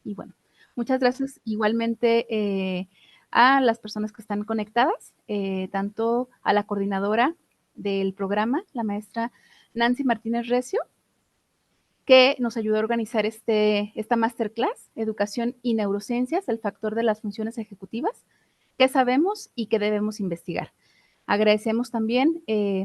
Y bueno, muchas gracias igualmente a las personas que están conectadas, tanto a la coordinadora del programa, la maestra Nancy Martínez Recio, que nos ayudó a organizar esta masterclass, Educación y Neurociencias, el factor de las funciones ejecutivas, qué sabemos y qué debemos investigar. Agradecemos también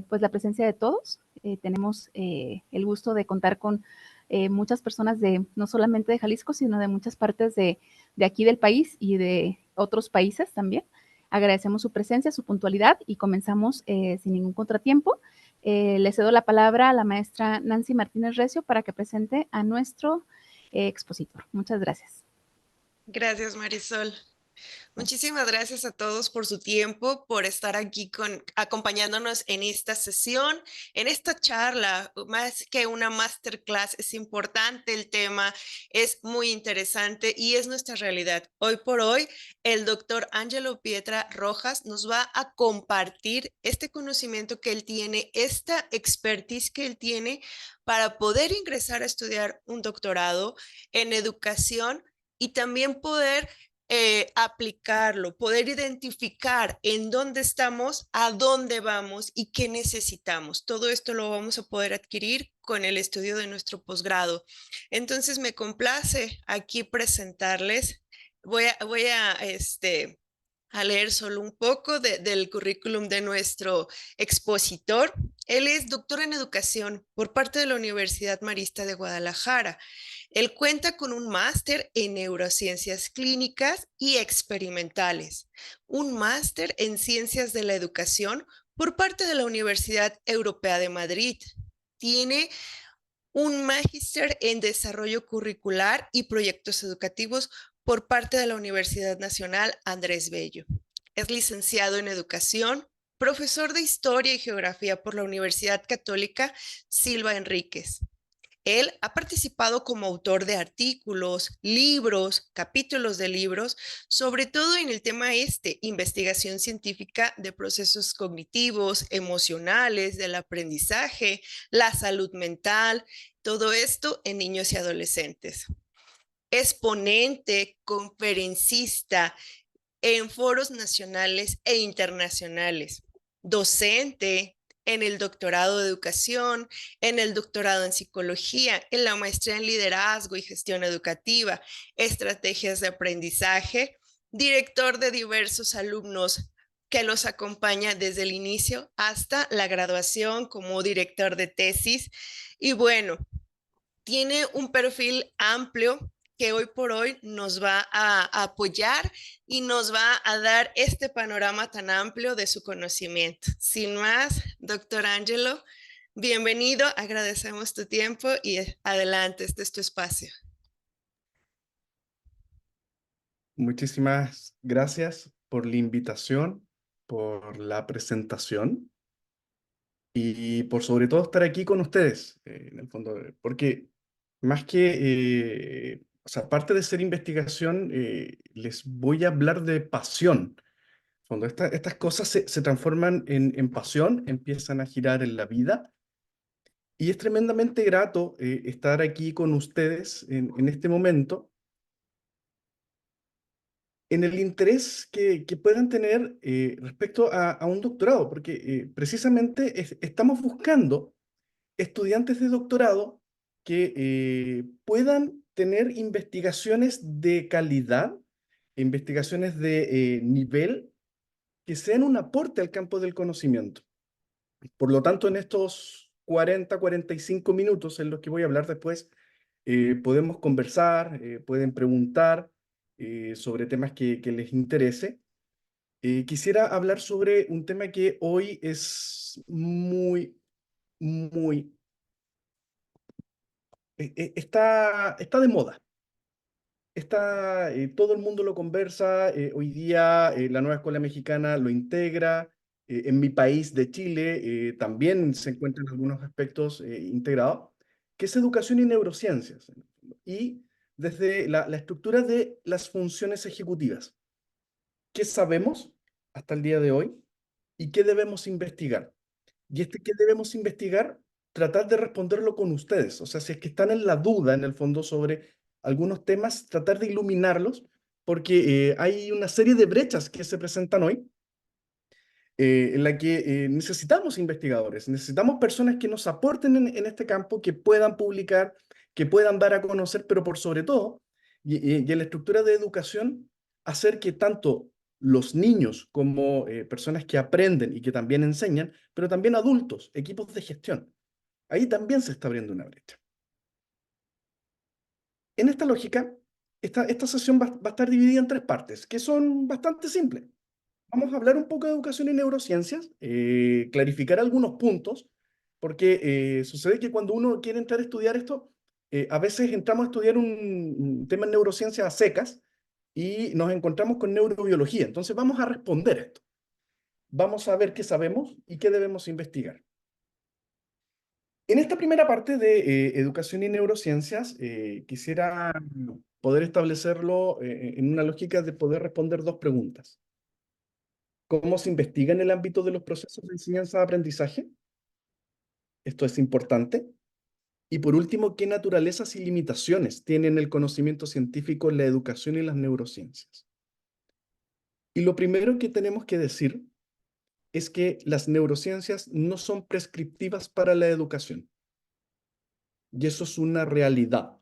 pues la presencia de todos. Tenemos el gusto de contar con muchas personas no solamente de Jalisco, sino de muchas partes de aquí del país y de otros países también. Agradecemos su presencia, su puntualidad y comenzamos sin ningún contratiempo. Le cedo la palabra a la maestra Nancy Martínez Recio para que presente a nuestro expositor. Muchas gracias. Gracias, Marisol. Muchísimas gracias a todos por su tiempo, por estar aquí acompañándonos en esta sesión, en esta charla. Más que una masterclass, es importante el tema, es muy interesante y es nuestra realidad. Hoy por hoy, el doctor Angelo Pietra Rojas nos va a compartir este conocimiento que él tiene, esta expertise que él tiene para poder ingresar a estudiar un doctorado en educación y también poder aplicarlo, poder identificar en dónde estamos, a dónde vamos y qué necesitamos. Todo esto lo vamos a poder adquirir con el estudio de nuestro posgrado. Entonces me complace aquí presentarles. Voy a leer solo un poco del currículum de nuestro expositor. Él es doctor en educación por parte de la Universidad Marista de Guadalajara. Él cuenta con un máster en neurociencias clínicas y experimentales, un máster en ciencias de la educación por parte de la Universidad Europea de Madrid. Tiene un magíster en desarrollo curricular y proyectos educativos por parte de la Universidad Nacional Andrés Bello. Es licenciado en educación, profesor de historia y geografía por la Universidad Católica Silva Enríquez. Él ha participado como autor de artículos, libros, capítulos de libros, sobre todo en el tema investigación científica de procesos cognitivos, emocionales, del aprendizaje, la salud mental, todo esto en niños y adolescentes. Es ponente, conferencista en foros nacionales e internacionales, docente en el doctorado de educación, en el doctorado en psicología, en la maestría en liderazgo y gestión educativa, estrategias de aprendizaje, director de diversos alumnos que los acompaña desde el inicio hasta la graduación como director de tesis. Y bueno, tiene un perfil amplio que hoy por hoy nos va a apoyar y nos va a dar este panorama tan amplio de su conocimiento. Sin más, doctor Angelo, bienvenido, agradecemos tu tiempo y adelante, este es tu espacio. Muchísimas gracias por la invitación, por la presentación y por sobre todo estar aquí con ustedes, en el fondo, porque más que, o sea, aparte de ser investigación, les voy a hablar de pasión. Cuando estas cosas se transforman en pasión, empiezan a girar en la vida. Y es tremendamente grato estar aquí con ustedes en este momento, en el interés que puedan tener respecto a un doctorado, porque precisamente estamos buscando estudiantes de doctorado que puedan tener investigaciones de calidad, investigaciones de nivel, que sean un aporte al campo del conocimiento. Por lo tanto, en estos 45 minutos en los que voy a hablar después, podemos conversar, pueden preguntar sobre temas que les interese. Quisiera hablar sobre un tema que hoy es muy, está de moda. Todo el mundo lo conversa. Hoy día la nueva escuela mexicana lo integra. En mi país de Chile también se encuentran algunos aspectos integrados, que es educación y neurociencias. Y desde la estructura de las funciones ejecutivas. ¿Qué sabemos hasta el día de hoy y qué debemos investigar? Y qué debemos investigar, tratar de responderlo con ustedes. O sea, si es que están en la duda, en el fondo, sobre algunos temas, tratar de iluminarlos, porque hay una serie de brechas que se presentan hoy en la que necesitamos investigadores, necesitamos personas que nos aporten en este campo, que puedan publicar, que puedan dar a conocer, pero por sobre todo, y en la estructura de educación, hacer que tanto los niños como personas que aprenden y que también enseñan, pero también adultos, equipos de gestión. Ahí también se está abriendo una brecha. En esta lógica, esta sesión va a estar dividida en tres partes, que son bastante simples. Vamos a hablar un poco de educación y neurociencias, clarificar algunos puntos, porque sucede que cuando uno quiere entrar a estudiar esto, a veces entramos a estudiar un tema en neurociencias a secas y nos encontramos con neurobiología. Entonces vamos a responder esto. Vamos a ver qué sabemos y qué debemos investigar. En esta primera parte de educación y neurociencias, quisiera poder establecerlo en una lógica de poder responder dos preguntas. ¿Cómo se investiga en el ámbito de los procesos de enseñanza-aprendizaje? Esto es importante. Y por último, ¿qué naturalezas y limitaciones tienen el conocimiento científico en la educación y las neurociencias? Y lo primero que tenemos que decir es que las neurociencias no son prescriptivas para la educación. Y eso es una realidad.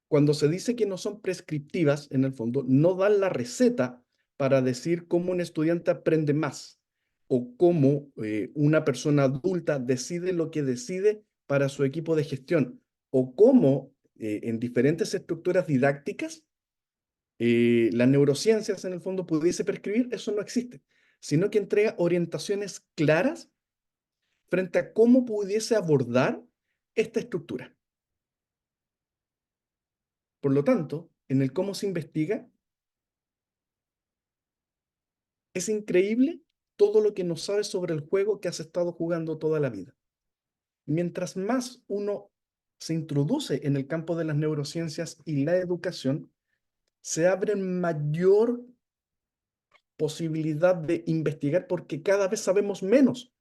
Cuando se dice que no son prescriptivas, en el fondo, no dan la receta para decir cómo un estudiante aprende más o cómo una persona adulta decide lo que decide para su equipo de gestión o cómo en diferentes estructuras didácticas las neurociencias en el fondo pudiese prescribir, eso no existe, sino que entrega orientaciones claras frente a cómo pudiese abordar esta estructura. Por lo tanto, en el cómo se investiga, es increíble todo lo que nos sabes sobre el juego que has estado jugando toda la vida. Mientras más uno se introduce en el campo de las neurociencias y la educación, se abre mayor posibilidad de investigar porque cada vez sabemos menos.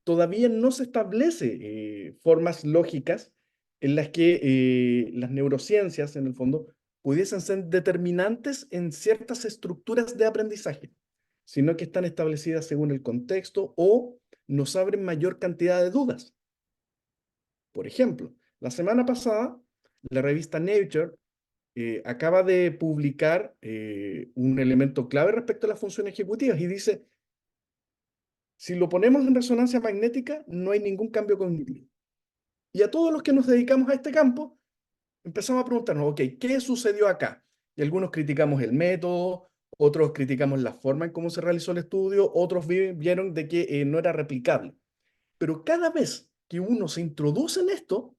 Todavía no se establece formas lógicas en las que las neurociencias, en el fondo, pudiesen ser determinantes en ciertas estructuras de aprendizaje, sino que están establecidas según el contexto o nos abren mayor cantidad de dudas. Por ejemplo, la semana pasada, la revista Nature acaba de publicar un elemento clave respecto a las funciones ejecutivas y dice, si lo ponemos en resonancia magnética, no hay ningún cambio cognitivo. Y a todos los que nos dedicamos a este campo, empezamos a preguntarnos, ok, ¿qué sucedió acá? Y algunos criticamos el método, otros criticamos la forma en cómo se realizó el estudio, otros vieron de que no era replicable. Pero cada vez que uno se introduce en esto,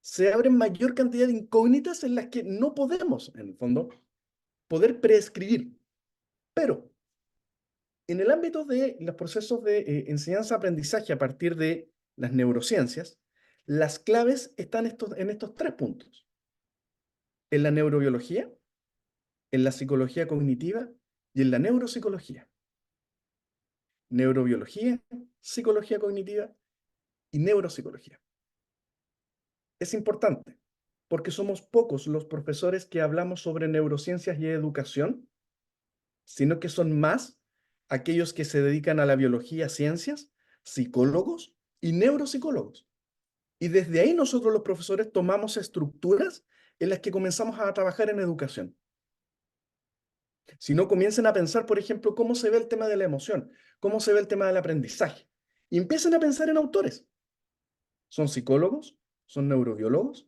se abren mayor cantidad de incógnitas en las que no podemos, en el fondo, poder prescribir. Pero en el ámbito de los procesos de enseñanza-aprendizaje a partir de las neurociencias, las claves están en estos tres puntos. En la neurobiología, en la psicología cognitiva y en la neuropsicología. Neurobiología, psicología cognitiva y neuropsicología. Es importante porque somos pocos los profesores que hablamos sobre neurociencias y educación, sino que son más aquellos que se dedican a la biología, ciencias, psicólogos y neuropsicólogos. Y desde ahí nosotros los profesores tomamos estructuras en las que comenzamos a trabajar en educación. Si no, comiencen a pensar, por ejemplo, cómo se ve el tema de la emoción, cómo se ve el tema del aprendizaje. Y empiecen a pensar en autores. Son psicólogos, son neurobiólogos,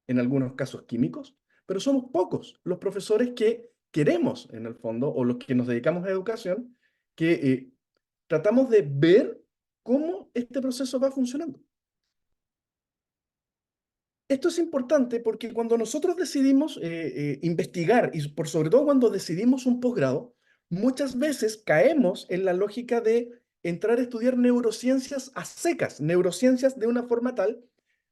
en algunos casos químicos, pero somos pocos los profesores que queremos, en el fondo, o los que nos dedicamos a educación, que tratamos de ver cómo este proceso va funcionando. Esto es importante porque cuando nosotros decidimos investigar y por sobre todo cuando decidimos un posgrado, muchas veces caemos en la lógica de entrar a estudiar neurociencias a secas, neurociencias de una forma tal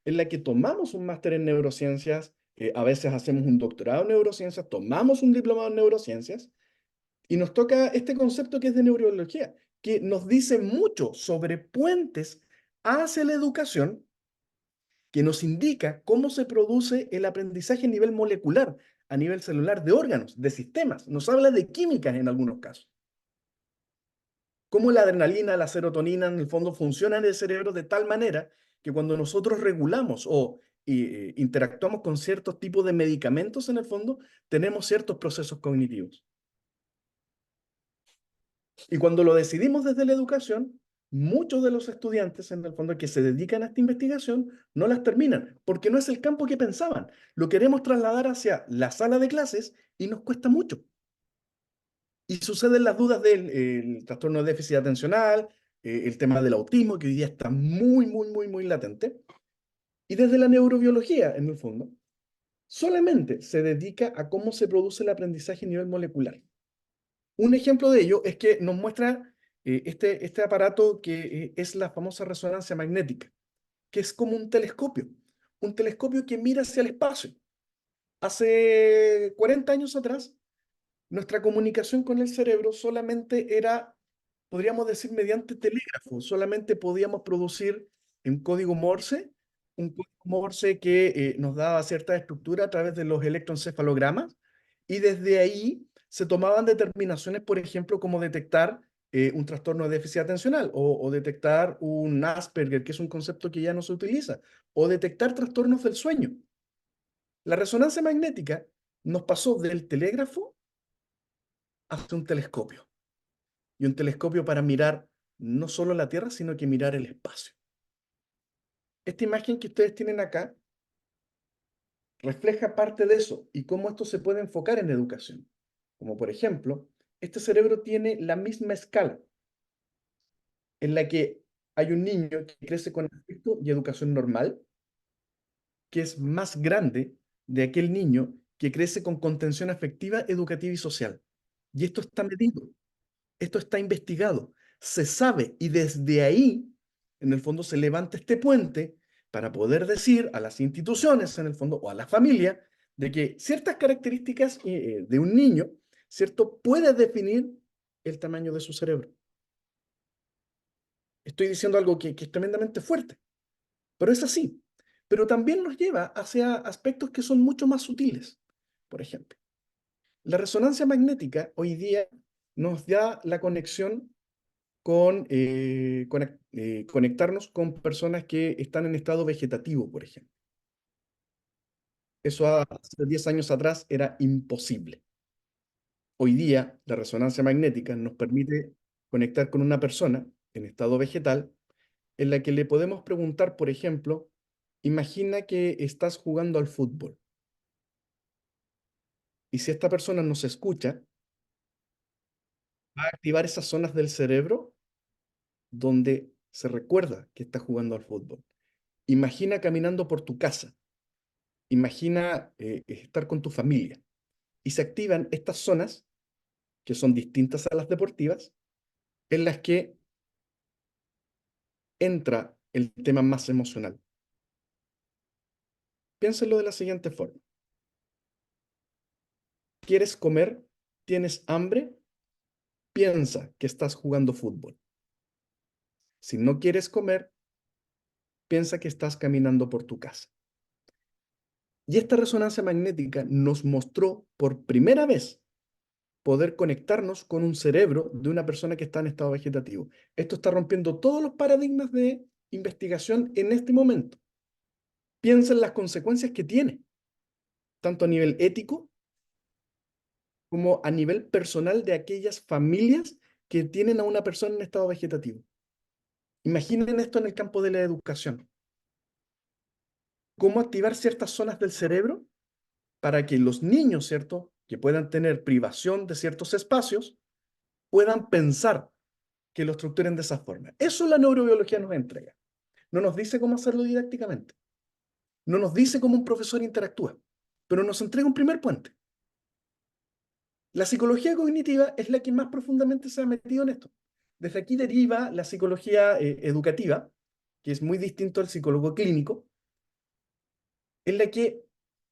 en la que tomamos un máster en neurociencias, a veces hacemos un doctorado en neurociencias, tomamos un diplomado en neurociencias y nos toca este concepto que es de neurobiología, que nos dice mucho sobre puentes hacia la educación que nos indica cómo se produce el aprendizaje a nivel molecular, a nivel celular, de órganos, de sistemas. Nos habla de químicas en algunos casos. Cómo la adrenalina, la serotonina, en el fondo funcionan en el cerebro de tal manera que cuando nosotros regulamos o interactuamos con ciertos tipos de medicamentos, en el fondo, tenemos ciertos procesos cognitivos. Y cuando lo decidimos desde la educación, muchos de los estudiantes, en el fondo, que se dedican a esta investigación, no las terminan, porque no es el campo que pensaban. Lo queremos trasladar hacia la sala de clases y nos cuesta mucho. Y suceden las dudas del trastorno de déficit atencional, el tema del autismo, que hoy día está muy latente. Y desde la neurobiología, en el fondo, solamente se dedica a cómo se produce el aprendizaje a nivel molecular. Un ejemplo de ello es que nos muestra este aparato que es la famosa resonancia magnética, que es como un telescopio que mira hacia el espacio. Hace 40 años atrás, nuestra comunicación con el cerebro solamente era, podríamos decir, mediante telégrafo. Solamente podíamos producir un código Morse que nos daba cierta estructura a través de los electroencefalogramas, y desde ahí se tomaban determinaciones, por ejemplo, como detectar un trastorno de déficit atencional o detectar un Asperger, que es un concepto que ya no se utiliza, o detectar trastornos del sueño. La resonancia magnética nos pasó del telégrafo hasta un telescopio, y un telescopio para mirar no solo la Tierra, sino que mirar el espacio. Esta imagen que ustedes tienen acá refleja parte de eso y cómo esto se puede enfocar en educación. Como por ejemplo, este cerebro tiene la misma escala en la que hay un niño que crece con afecto y educación normal, que es más grande de aquel niño que crece con contención afectiva, educativa y social. Y esto está medido. Esto está investigado, se sabe, y desde ahí, en el fondo, se levanta este puente para poder decir a las instituciones, en el fondo, o a la familia, de que ciertas características de un niño, ¿cierto?, puede definir el tamaño de su cerebro. Estoy diciendo algo que es tremendamente fuerte, pero es así. Pero también nos lleva hacia aspectos que son mucho más sutiles. Por ejemplo, la resonancia magnética hoy día nos da la conexión conectarnos con personas que están en estado vegetativo, por ejemplo. Eso hace 10 años atrás era imposible. Hoy día, la resonancia magnética nos permite conectar con una persona en estado vegetal, en la que le podemos preguntar, por ejemplo, imagina que estás jugando al fútbol. Y si esta persona nos escucha, va a activar esas zonas del cerebro donde se recuerda que está jugando al fútbol. Imagina caminando por tu casa. Imagina estar con tu familia, y se activan estas zonas que son distintas a las deportivas, en las que entra el tema más emocional. Piénsenlo de la siguiente forma. ¿Quieres comer? ¿Tienes hambre? Piensa que estás jugando fútbol. Si no quieres comer, piensa que estás caminando por tu casa. Y esta resonancia magnética nos mostró por primera vez poder conectarnos con un cerebro de una persona que está en estado vegetativo. Esto está rompiendo todos los paradigmas de investigación en este momento. Piensa en las consecuencias que tiene, tanto a nivel ético como a nivel personal de aquellas familias que tienen a una persona en estado vegetativo. Imaginen esto en el campo de la educación. Cómo activar ciertas zonas del cerebro para que los niños, ¿cierto?, que puedan tener privación de ciertos espacios, puedan pensar que lo estructuren de esa forma. Eso la neurobiología nos entrega. No nos dice cómo hacerlo didácticamente. No nos dice cómo un profesor interactúa, pero nos entrega un primer puente. La psicología cognitiva es la que más profundamente se ha metido en esto. Desde aquí deriva la psicología educativa, que es muy distinto al psicólogo clínico, en la que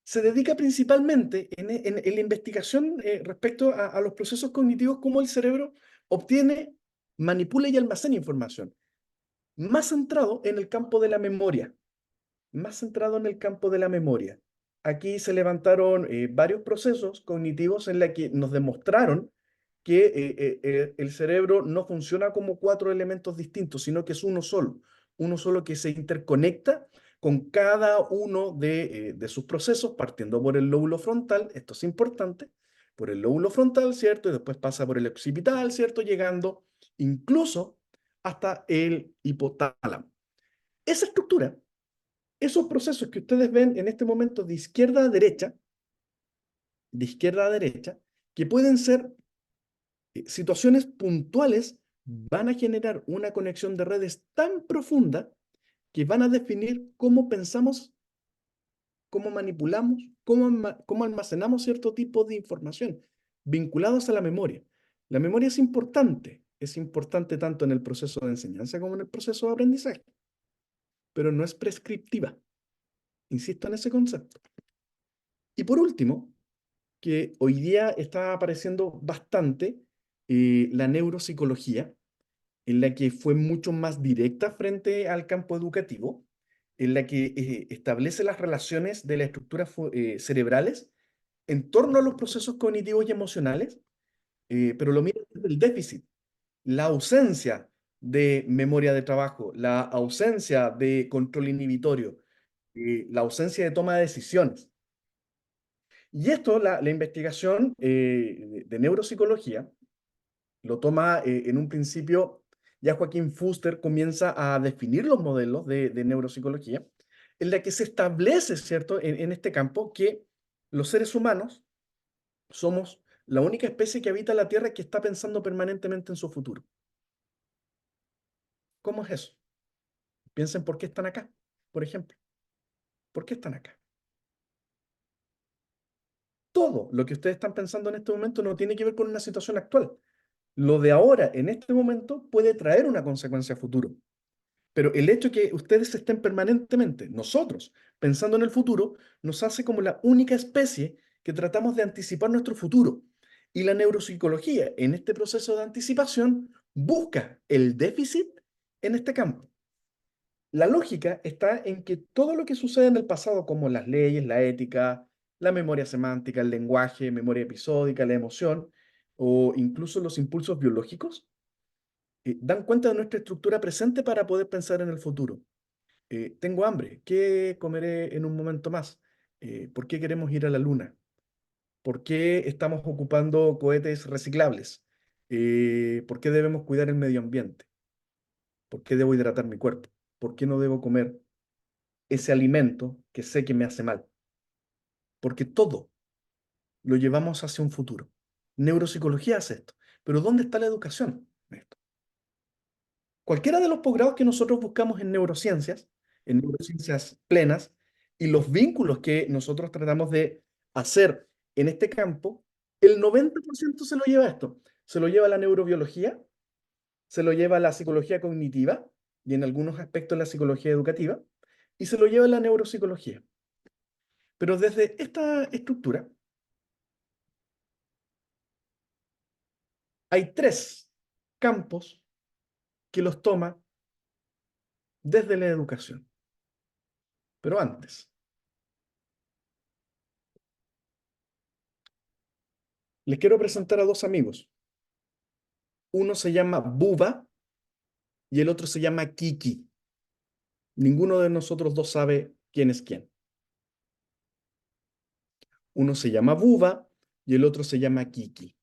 se dedica principalmente en la investigación respecto a los procesos cognitivos, cómo el cerebro obtiene, manipula y almacena información, más centrado en el campo de la memoria. más centrado en el campo de la memoria. Aquí se levantaron varios procesos cognitivos en la que nos demostraron que el cerebro no funciona como cuatro elementos distintos, sino que es uno solo que se interconecta con cada uno de sus procesos, partiendo por el lóbulo frontal, esto es importante, por el lóbulo frontal, ¿cierto? Y después pasa por el occipital, ¿cierto? Llegando incluso hasta el hipotálamo. Esa estructura, esos procesos que ustedes ven en este momento de izquierda a derecha, que pueden ser situaciones puntuales, van a generar una conexión de redes tan profunda que van a definir cómo pensamos, cómo manipulamos, cómo almacenamos cierto tipo de información vinculados a la memoria. La memoria es importante tanto en el proceso de enseñanza como en el proceso de aprendizaje, pero no es prescriptiva. Insisto en ese concepto. Y por último, que hoy día está apareciendo bastante la neuropsicología, en la que fue mucho más directa frente al campo educativo, en la que establece las relaciones de las estructuras cerebrales en torno a los procesos cognitivos y emocionales, pero lo mira desde el déficit, la ausencia de memoria de trabajo, la ausencia de control inhibitorio, la ausencia de toma de decisiones. Y esto, la investigación de neuropsicología, lo toma en un principio, ya Joaquín Fuster comienza a definir los modelos de neuropsicología, en la que se establece, ¿cierto?, en este campo, que los seres humanos somos la única especie que habita la Tierra que está pensando permanentemente en su futuro. ¿Cómo es eso? Piensen por qué están acá, por ejemplo. ¿Por qué están acá? Todo lo que ustedes están pensando en este momento no tiene que ver con una situación actual. Lo de ahora, en este momento, puede traer una consecuencia a futuro. Pero el hecho que ustedes estén permanentemente, nosotros, pensando en el futuro, nos hace como la única especie que tratamos de anticipar nuestro futuro. Y la neuropsicología, en este proceso de anticipación, busca el déficit en este campo. La lógica está en que todo lo que sucede en el pasado, como las leyes, la ética, la memoria semántica, el lenguaje, memoria episódica, la emoción, o incluso los impulsos biológicos, dan cuenta de nuestra estructura presente para poder pensar en el futuro. Tengo hambre, ¿qué comeré en un momento más? ¿Por qué queremos ir a la luna? ¿Por qué estamos ocupando cohetes reciclables? ¿Por qué debemos cuidar el medio ambiente? ¿Por qué debo hidratar mi cuerpo? ¿Por qué no debo comer ese alimento que sé que me hace mal? Porque todo lo llevamos hacia un futuro. Neuropsicología hace esto. Pero ¿dónde está la educación en esto? Cualquiera de los posgrados que nosotros buscamos en neurociencias plenas, y los vínculos que nosotros tratamos de hacer en este campo, el 90% se lo lleva a esto. Se lo lleva a la neurobiología, se lo lleva a la psicología cognitiva y en algunos aspectos la psicología educativa, y se lo lleva a la neuropsicología. Pero desde esta estructura hay tres campos que los toma desde la educación. Pero antes, les quiero presentar a dos amigos. Uno se llama Buba y el otro se llama Kiki. Ninguno de nosotros dos sabe quién es quién. Uno se llama Buba y el otro se llama Kiki.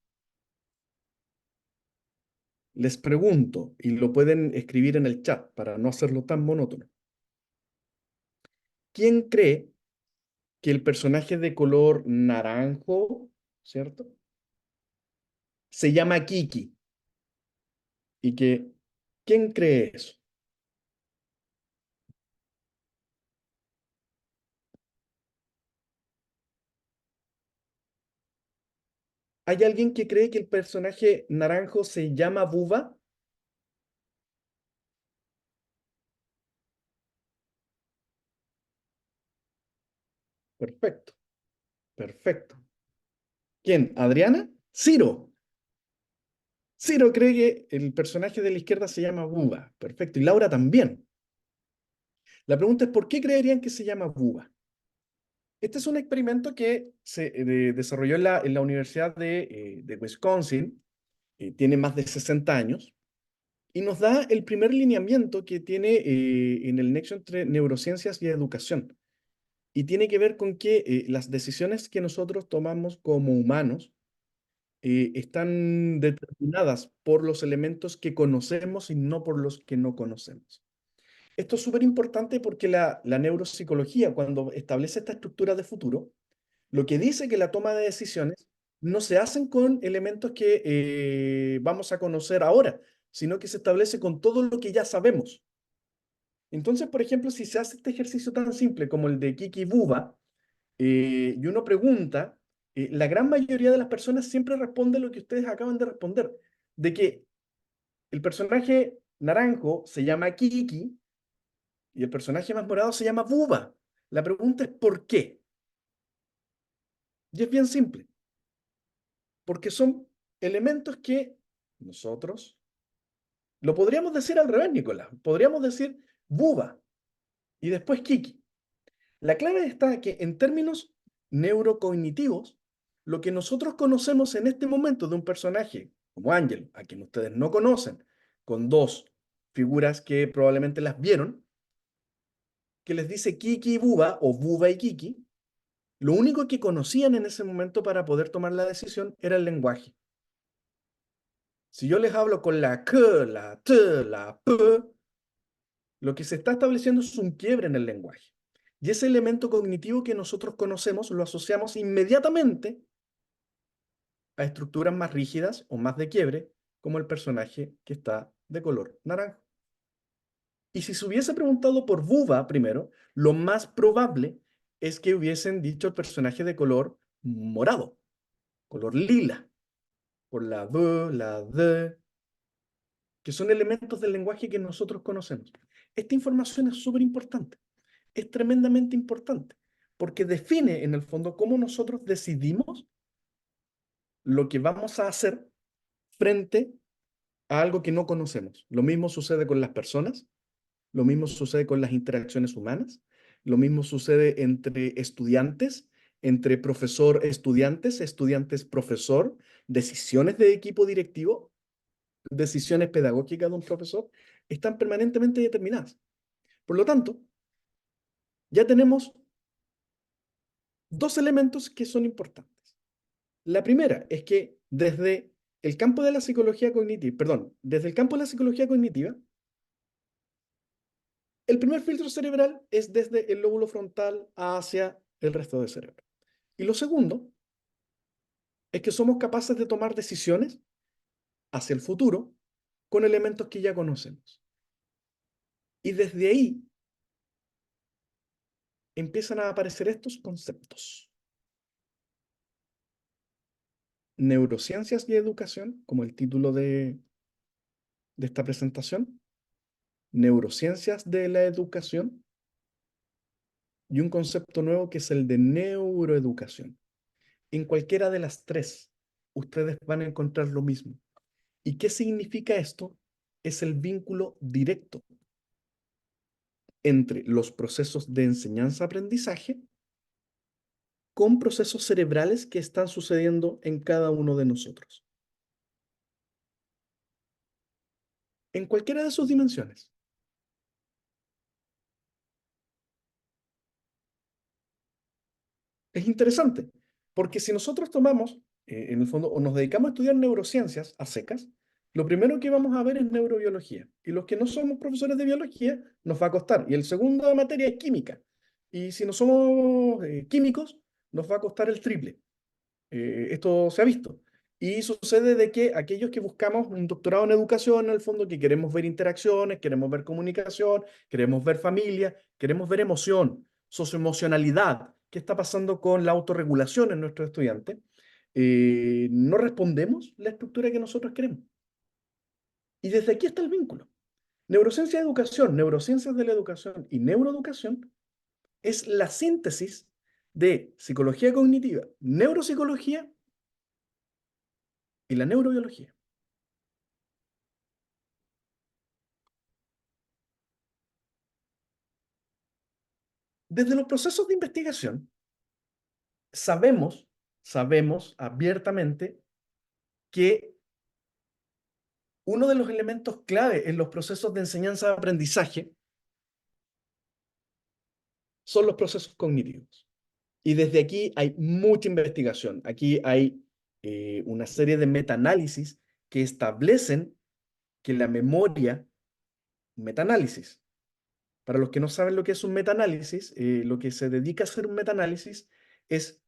Les pregunto, y lo pueden escribir en el chat para no hacerlo tan monótono. ¿Quién cree que el personaje de color naranjo, ¿cierto?, se llama Kiki? Y que, ¿quién cree eso? ¿Hay alguien que cree que el personaje naranjo se llama Buba? Perfecto, perfecto. ¿Quién? ¿Adriana? Ciro. Ciro cree que el personaje de la izquierda se llama Buba. Perfecto. Y Laura también. La pregunta es, ¿por qué creerían que se llama BUBA? Este es un experimento que se desarrolló en la Universidad de Wisconsin, tiene más de 60 años, y nos da el primer lineamiento que tiene en el nexo entre neurociencias y educación. Y tiene que ver con que las decisiones que nosotros tomamos como humanos están determinadas por los elementos que conocemos y no por los que no conocemos. Esto es súper importante porque la neuropsicología, cuando establece esta estructura de futuro, lo que dice que la toma de decisiones no se hacen con elementos que vamos a conocer ahora, sino que se establece con todo lo que ya sabemos. Entonces, por ejemplo, si se hace este ejercicio tan simple como el de Kiki Buba, y uno pregunta, la gran mayoría de las personas siempre responde lo que ustedes acaban de responder, de que el personaje naranjo se llama Kiki y el personaje más morado se llama Buba. La pregunta es ¿por qué? Y es bien simple, porque son elementos que nosotros, lo podríamos decir al revés, Nicolás, podríamos decir Buba y después Kiki. La clave está que en términos neurocognitivos, lo que nosotros conocemos en este momento de un personaje como Ángel, a quien ustedes no conocen, con dos figuras que probablemente las vieron, que les dice Kiki y Buba, o Buba y Kiki, lo único que conocían en ese momento para poder tomar la decisión era el lenguaje. Si yo les hablo con la K, la T, la P, lo que se está estableciendo es un quiebre en el lenguaje. Y ese elemento cognitivo que nosotros conocemos lo asociamos inmediatamente a estructuras más rígidas o más de quiebre, como el personaje que está de color naranja. Y si se hubiese preguntado por Buba primero, lo más probable es que hubiesen dicho el personaje de color morado, color lila, por la B, la D, que son elementos del lenguaje que nosotros conocemos. Esta información es súper importante, es tremendamente importante, porque define en el fondo cómo nosotros decidimos lo que vamos a hacer frente a algo que no conocemos. Lo mismo sucede con las personas, lo mismo sucede con las interacciones humanas, lo mismo sucede entre estudiantes, entre profesor-estudiantes, estudiantes-profesor, decisiones de equipo directivo, decisiones pedagógicas de un profesor, están permanentemente determinadas. Por lo tanto, ya tenemos dos elementos que son importantes. La primera es que desde el campo de la psicología cognitiva, perdón, desde el campo de la psicología cognitiva, el primer filtro cerebral es desde el lóbulo frontal hacia el resto del cerebro. Y lo segundo es que somos capaces de tomar decisiones hacia el futuro con elementos que ya conocemos. Y desde ahí empiezan a aparecer estos conceptos. Neurociencias y educación, como el título de esta presentación, neurociencias de la educación y un concepto nuevo que es el de neuroeducación. En cualquiera de las tres, ustedes van a encontrar lo mismo. ¿Y qué significa esto? Es el vínculo directo entre los procesos de enseñanza-aprendizaje con procesos cerebrales que están sucediendo en cada uno de nosotros. En cualquiera de sus dimensiones. Es interesante, porque si nosotros tomamos, en el fondo, o nos dedicamos a estudiar neurociencias a secas, lo primero que vamos a ver es neurobiología. Y los que no somos profesores de biología, nos va a costar. Y el segundo materia es química. Y si no somos químicos, nos va a costar el triple. Esto se ha visto. Y sucede de que aquellos que buscamos un doctorado en educación, en el fondo, que queremos ver interacciones, queremos ver comunicación, queremos ver familia, queremos ver emoción, socioemocionalidad, qué está pasando con la autorregulación en nuestros estudiantes, no respondemos la estructura que nosotros queremos. Y desde aquí está el vínculo. Neurociencia de educación, neurociencias de la educación y neuroeducación es la síntesis de psicología cognitiva, neuropsicología y la neurobiología. Desde los procesos de investigación, sabemos abiertamente que uno de los elementos clave en los procesos de enseñanza-aprendizaje son los procesos cognitivos. Y desde aquí hay mucha investigación. Aquí hay una serie de metaanálisis que establecen que la memoria, metaanálisis. Para los que no saben lo que es un metaanálisis, lo que se dedica a hacer un metaanálisis es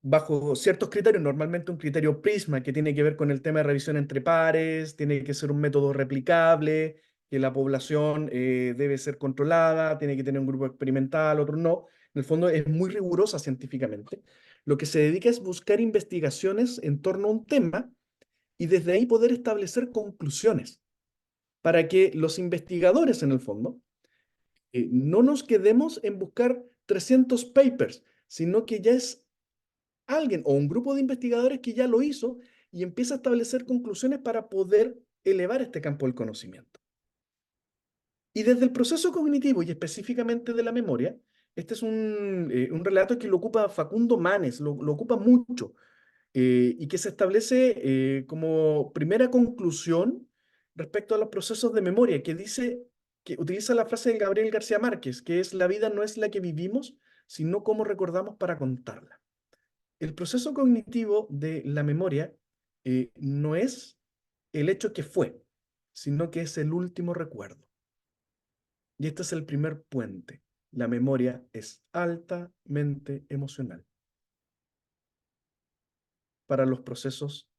bajo ciertos criterios, normalmente un criterio Prisma que tiene que ver con el tema de revisión entre pares, tiene que ser un método replicable, que la población debe ser controlada, tiene que tener un grupo experimental, otro no. En el fondo es muy rigurosa científicamente. Lo que se dedica es buscar investigaciones en torno a un tema y desde ahí poder establecer conclusiones para que los investigadores, en el fondo, no nos quedemos en buscar 300 papers, sino que ya es alguien o un grupo de investigadores que ya lo hizo y empieza a establecer conclusiones para poder elevar este campo del conocimiento. Y desde el proceso cognitivo y específicamente de la memoria, este es un relato que lo ocupa Facundo Manes, lo ocupa mucho, y que se establece como primera conclusión respecto a los procesos de memoria, que dice, que utiliza la frase de Gabriel García Márquez, que es: la vida no es la que vivimos, sino cómo recordamos para contarla. El proceso cognitivo de la memoria no es el hecho que fue, sino que es el último recuerdo. Y este es el primer puente. La memoria es altamente emocional. Para los procesos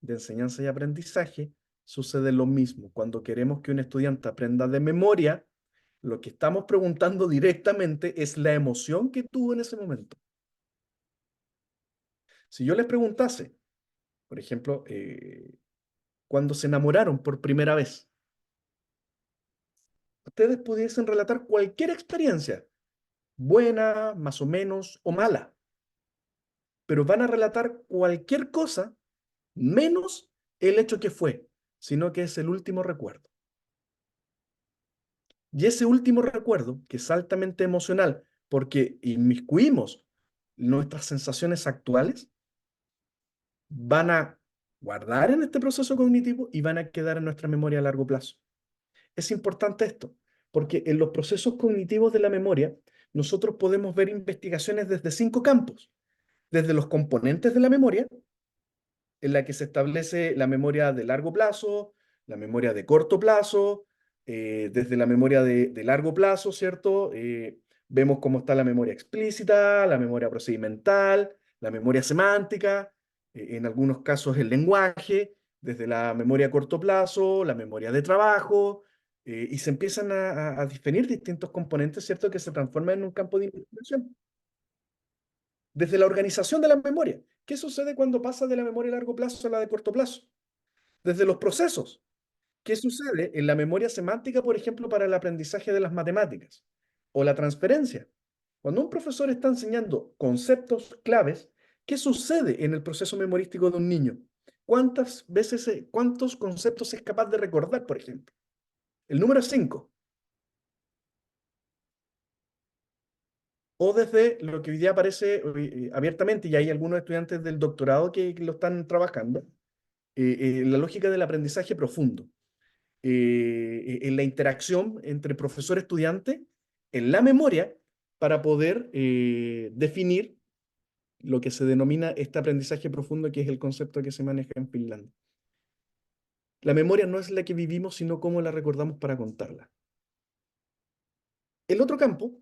de enseñanza y aprendizaje sucede lo mismo. Cuando queremos que un estudiante aprenda de memoria, lo que estamos preguntando directamente es la emoción que tuvo en ese momento. Si yo les preguntase, por ejemplo, cuando se enamoraron por primera vez, ustedes pudiesen relatar cualquier experiencia, buena, más o menos, o mala, pero van a relatar cualquier cosa menos el hecho que fue, sino que es el último recuerdo. Y ese último recuerdo, que es altamente emocional, porque inmiscuimos nuestras sensaciones actuales, van a guardar en este proceso cognitivo y van a quedar en nuestra memoria a largo plazo. Es importante esto, porque en los procesos cognitivos de la memoria, nosotros podemos ver investigaciones desde 5 campos. Desde los componentes de la memoria, en la que se establece la memoria de largo plazo, la memoria de corto plazo, desde la memoria de largo plazo, ¿cierto? Vemos cómo está la memoria explícita, la memoria procedimental, la memoria semántica, en algunos casos el lenguaje, desde la memoria a corto plazo, la memoria de trabajo, y se empiezan a definir distintos componentes, ¿cierto?, que se transforman en un campo de investigación. Desde la organización de la memoria. ¿Qué sucede cuando pasa de la memoria a largo plazo a la de corto plazo? Desde los procesos. ¿Qué sucede en la memoria semántica, por ejemplo, para el aprendizaje de las matemáticas? O la transferencia. Cuando un profesor está enseñando conceptos claves, ¿qué sucede en el proceso memorístico de un niño? ¿Cuántas veces, cuántos conceptos es capaz de recordar, por ejemplo? El número 5. O desde lo que hoy día aparece abiertamente, y hay algunos estudiantes del doctorado que lo están trabajando, la lógica del aprendizaje profundo, en la interacción entre profesor-estudiante, en la memoria, para poder definir lo que se denomina este aprendizaje profundo, que es el concepto que se maneja en Finlandia. La memoria no es la que vivimos, sino cómo la recordamos para contarla. El otro campo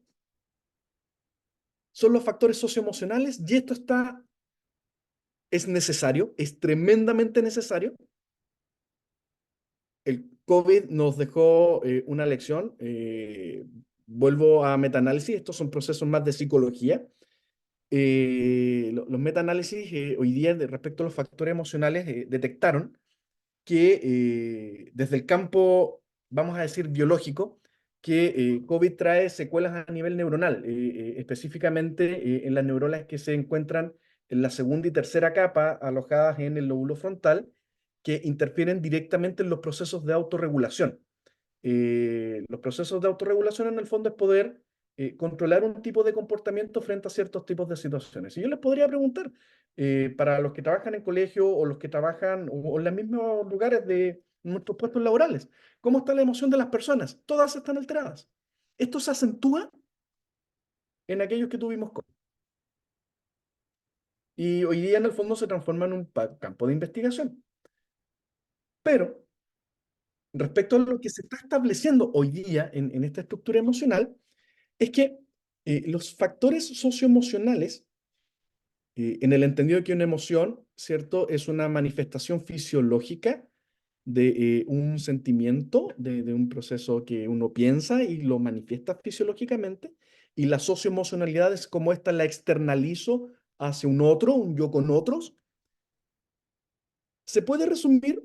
son los factores socioemocionales, y esto es necesario, es tremendamente necesario. El COVID nos dejó una lección. Vuelvo a metaanálisis, estos son procesos más de psicología. Los metaanálisis hoy día, respecto a los factores emocionales, detectaron que desde el campo, vamos a decir, biológico, que COVID trae secuelas a nivel neuronal, específicamente en las neuronas que se encuentran en la segunda y tercera capa alojadas en el lóbulo frontal, que interfieren directamente en los procesos de autorregulación. Los procesos de autorregulación, en el fondo, es poder controlar un tipo de comportamiento frente a ciertos tipos de situaciones. Y yo les podría preguntar, para los que trabajan en colegio o los que trabajan o en los mismos lugares de nuestros puestos laborales, ¿cómo está la emoción de las personas? Todas están alteradas. Esto se acentúa en aquellos que tuvimos COVID. Y hoy día en el fondo se transforma en un campo de investigación. Pero respecto a lo que se está estableciendo hoy día en esta estructura emocional, es que los factores socioemocionales, en el entendido de que una emoción, ¿cierto?, es una manifestación fisiológica de un sentimiento, de un proceso que uno piensa y lo manifiesta fisiológicamente, y la socioemocionalidad es como esta la externalizo hacia un otro, un yo con otros, se puede resumir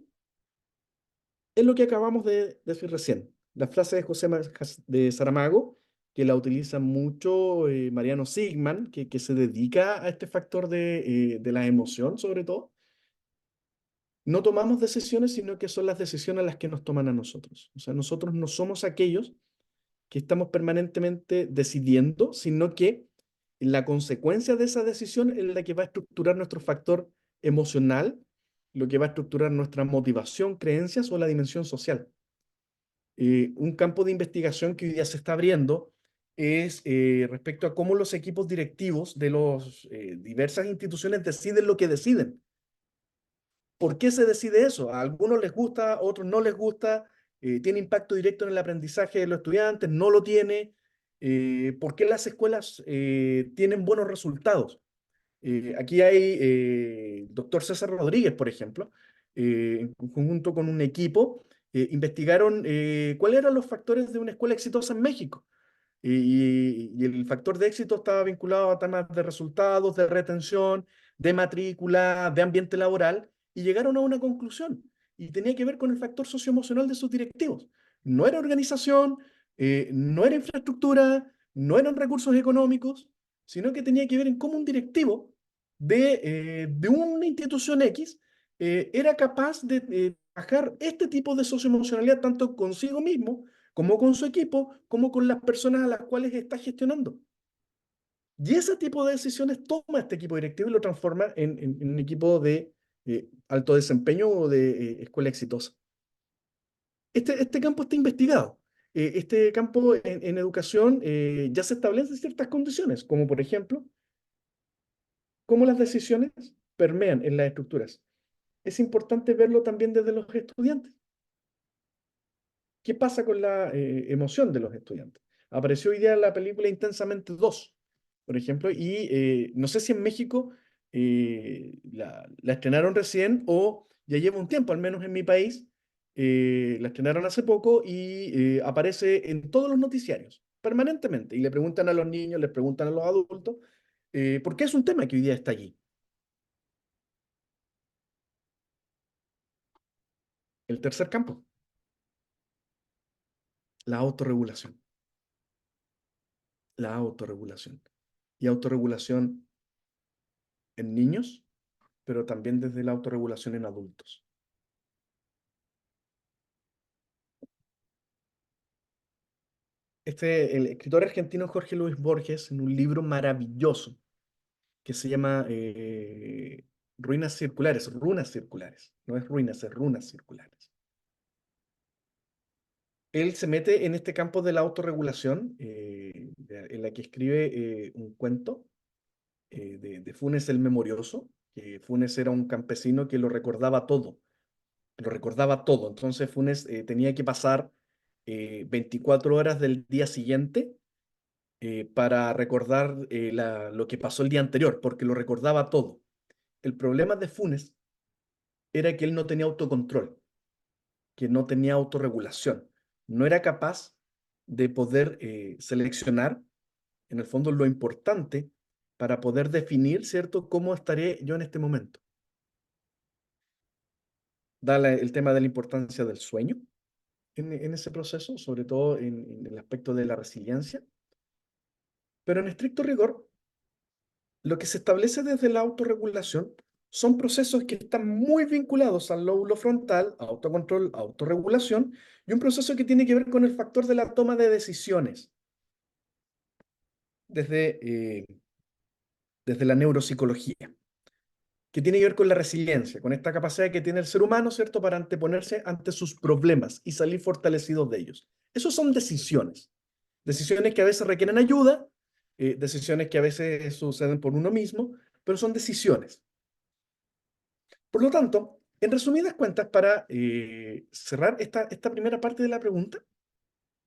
en lo que acabamos de decir recién. La frase de José de Saramago, que la utiliza mucho Mariano Sigman, que se dedica a este factor de la emoción, sobre todo. No tomamos decisiones, sino que son las decisiones las que nos toman a nosotros. O sea, nosotros no somos aquellos que estamos permanentemente decidiendo, sino que la consecuencia de esa decisión es la que va a estructurar nuestro factor emocional, lo que va a estructurar nuestra motivación, creencias o la dimensión social. Un campo de investigación que hoy día se está abriendo es respecto a cómo los equipos directivos de las diversas instituciones deciden lo que deciden. ¿Por qué se decide eso? A algunos les gusta, a otros no les gusta, tiene impacto directo en el aprendizaje de los estudiantes, no lo tiene. ¿Por qué las escuelas tienen buenos resultados? Aquí hay doctor César Rodríguez, por ejemplo, en conjunto con un equipo, investigaron cuáles eran los factores de una escuela exitosa en México. Y el factor de éxito estaba vinculado a temas de resultados, de retención, de matrícula, de ambiente laboral, y llegaron a una conclusión. Y tenía que ver con el factor socioemocional de sus directivos. No era organización, no era infraestructura, no eran recursos económicos, sino que tenía que ver en cómo un directivo de una institución X era capaz de trabajar este tipo de socioemocionalidad tanto consigo mismo como con su equipo, como con las personas a las cuales está gestionando. Y ese tipo de decisiones toma este equipo directivo y lo transforma en un equipo de alto desempeño o de escuela exitosa. Este campo está investigado. Este campo en educación ya se establecen ciertas condiciones, como por ejemplo, cómo las decisiones permean en las estructuras. Es importante verlo también desde los estudiantes. ¿Qué pasa con la emoción de los estudiantes? Apareció hoy día la película Intensamente 2, por ejemplo, y no sé si en México la estrenaron recién o ya lleva un tiempo, al menos en mi país, la estrenaron hace poco y aparece en todos los noticiarios, permanentemente, y le preguntan a los niños, les preguntan a los adultos, ¿por qué es un tema que hoy día está allí? El tercer campo, la autorregulación. La autorregulación. Y autorregulación en niños, pero también desde la autorregulación en adultos. El escritor argentino Jorge Luis Borges, en un libro maravilloso que se llama Runas Circulares, no es ruinas, es runas circulares. Él se mete en este campo de la autorregulación, en la que escribe un cuento de Funes el Memorioso, que Funes era un campesino que lo recordaba todo. Entonces Funes tenía que pasar 24 horas del día siguiente para recordar lo que pasó el día anterior, porque lo recordaba todo. El problema de Funes era que él no tenía autocontrol, que no tenía autorregulación. No era capaz de poder seleccionar, en el fondo, lo importante para poder definir, ¿cierto?, cómo estaré yo en este momento. Da el tema de la importancia del sueño en ese proceso, sobre todo en el aspecto de la resiliencia. Pero en estricto rigor, lo que se establece desde la autorregulación son procesos que están muy vinculados al lóbulo frontal, autocontrol, autorregulación, y un proceso que tiene que ver con el factor de la toma de decisiones. desde la neuropsicología, que tiene que ver con la resiliencia, con esta capacidad que tiene el ser humano, ¿cierto?, para anteponerse ante sus problemas y salir fortalecidos de ellos. Esos son decisiones. Decisiones que a veces requieren ayuda, decisiones que a veces suceden por uno mismo, pero son decisiones. Por lo tanto, en resumidas cuentas, para cerrar esta primera parte de la pregunta,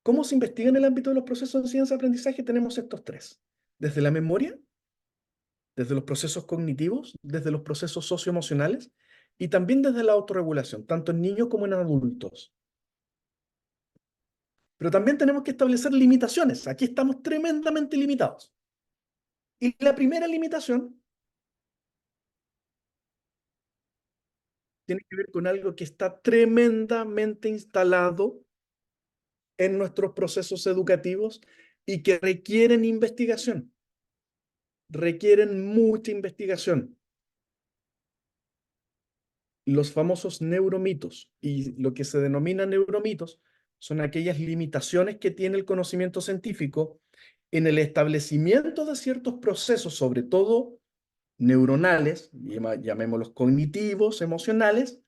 ¿cómo se investiga en el ámbito de los procesos de enseñanza-aprendizaje? Tenemos estos tres. Desde la memoria, desde los procesos cognitivos, desde los procesos socioemocionales y también desde la autorregulación, tanto en niños como en adultos. Pero también tenemos que establecer limitaciones. Aquí estamos tremendamente limitados. Y la primera limitación tiene que ver con algo que está tremendamente instalado en nuestros procesos educativos y que requieren investigación. Requieren mucha investigación. Los famosos neuromitos, y lo que se denomina neuromitos son aquellas limitaciones que tiene el conocimiento científico en el establecimiento de ciertos procesos, sobre todo neuronales, llamémoslos cognitivos, emocionales,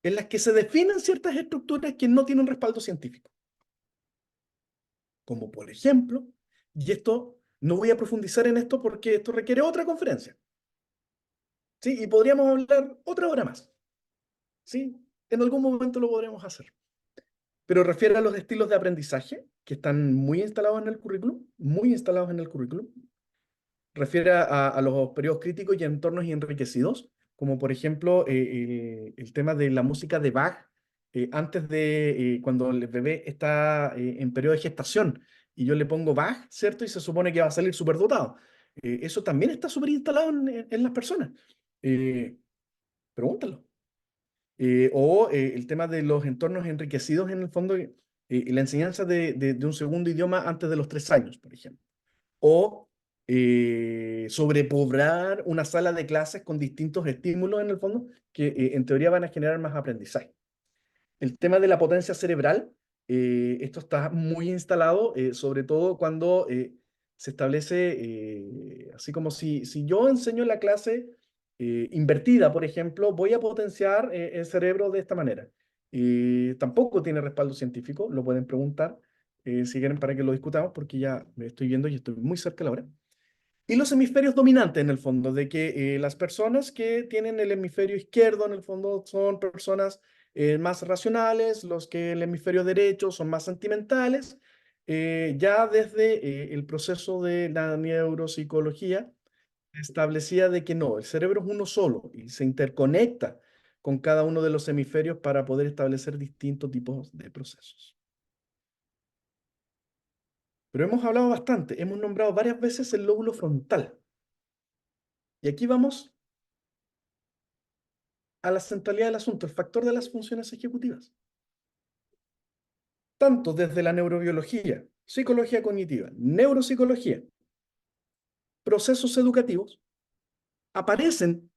en las que se definen ciertas estructuras que no tienen respaldo científico. Como por ejemplo, y esto no voy a profundizar en esto porque esto requiere otra conferencia, ¿sí? Y podríamos hablar otra hora más, ¿sí? En algún momento lo podremos hacer. Pero refiere a los estilos de aprendizaje que están muy instalados en el currículum, muy instalados en el currículum. Refiere a los periodos críticos y entornos enriquecidos, como por ejemplo el tema de la música de Bach, antes de cuando el bebé está en periodo de gestación, y yo le pongo Bach, ¿cierto? Y se supone que va a salir superdotado. Eso también está súper instalado en las personas. Eh, Pregúntalo. El tema de los entornos enriquecidos, en el fondo, la enseñanza de un segundo idioma antes de los 3 años, por ejemplo. O sobrepoblar una sala de clases con distintos estímulos, en el fondo, que en teoría van a generar más aprendizaje. El tema de la potencia cerebral, esto está muy instalado, sobre todo cuando se establece, así como si yo enseño la clase invertida, por ejemplo, voy a potenciar el cerebro de esta manera. Tampoco tiene respaldo científico, lo pueden preguntar si quieren para que lo discutamos, porque ya me estoy viendo y estoy muy cerca de la hora. Y los hemisferios dominantes, en el fondo, de que las personas que tienen el hemisferio izquierdo, en el fondo, son personas más racionales, los que el hemisferio derecho son más sentimentales. Ya desde el proceso de la neuropsicología establecía de que no, el cerebro es uno solo y se interconecta con cada uno de los hemisferios para poder establecer distintos tipos de procesos. Pero hemos hablado bastante, hemos nombrado varias veces el lóbulo frontal. Y aquí vamos a la centralidad del asunto, el factor de las funciones ejecutivas. Tanto desde la neurobiología, psicología cognitiva, neuropsicología, procesos educativos, aparecen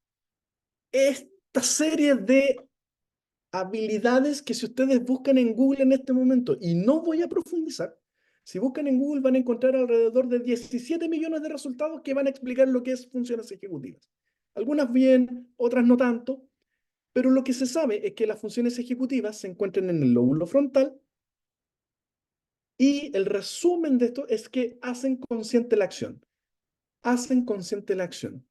esta serie de habilidades que si ustedes buscan en Google en este momento, y no voy a profundizar, si buscan en Google van a encontrar alrededor de 17 millones de resultados que van a explicar lo que es funciones ejecutivas. Algunas bien, otras no tanto, pero lo que se sabe es que las funciones ejecutivas se encuentran en el lóbulo frontal y el resumen de esto es que hacen consciente la acción. Hacen consciente la acción.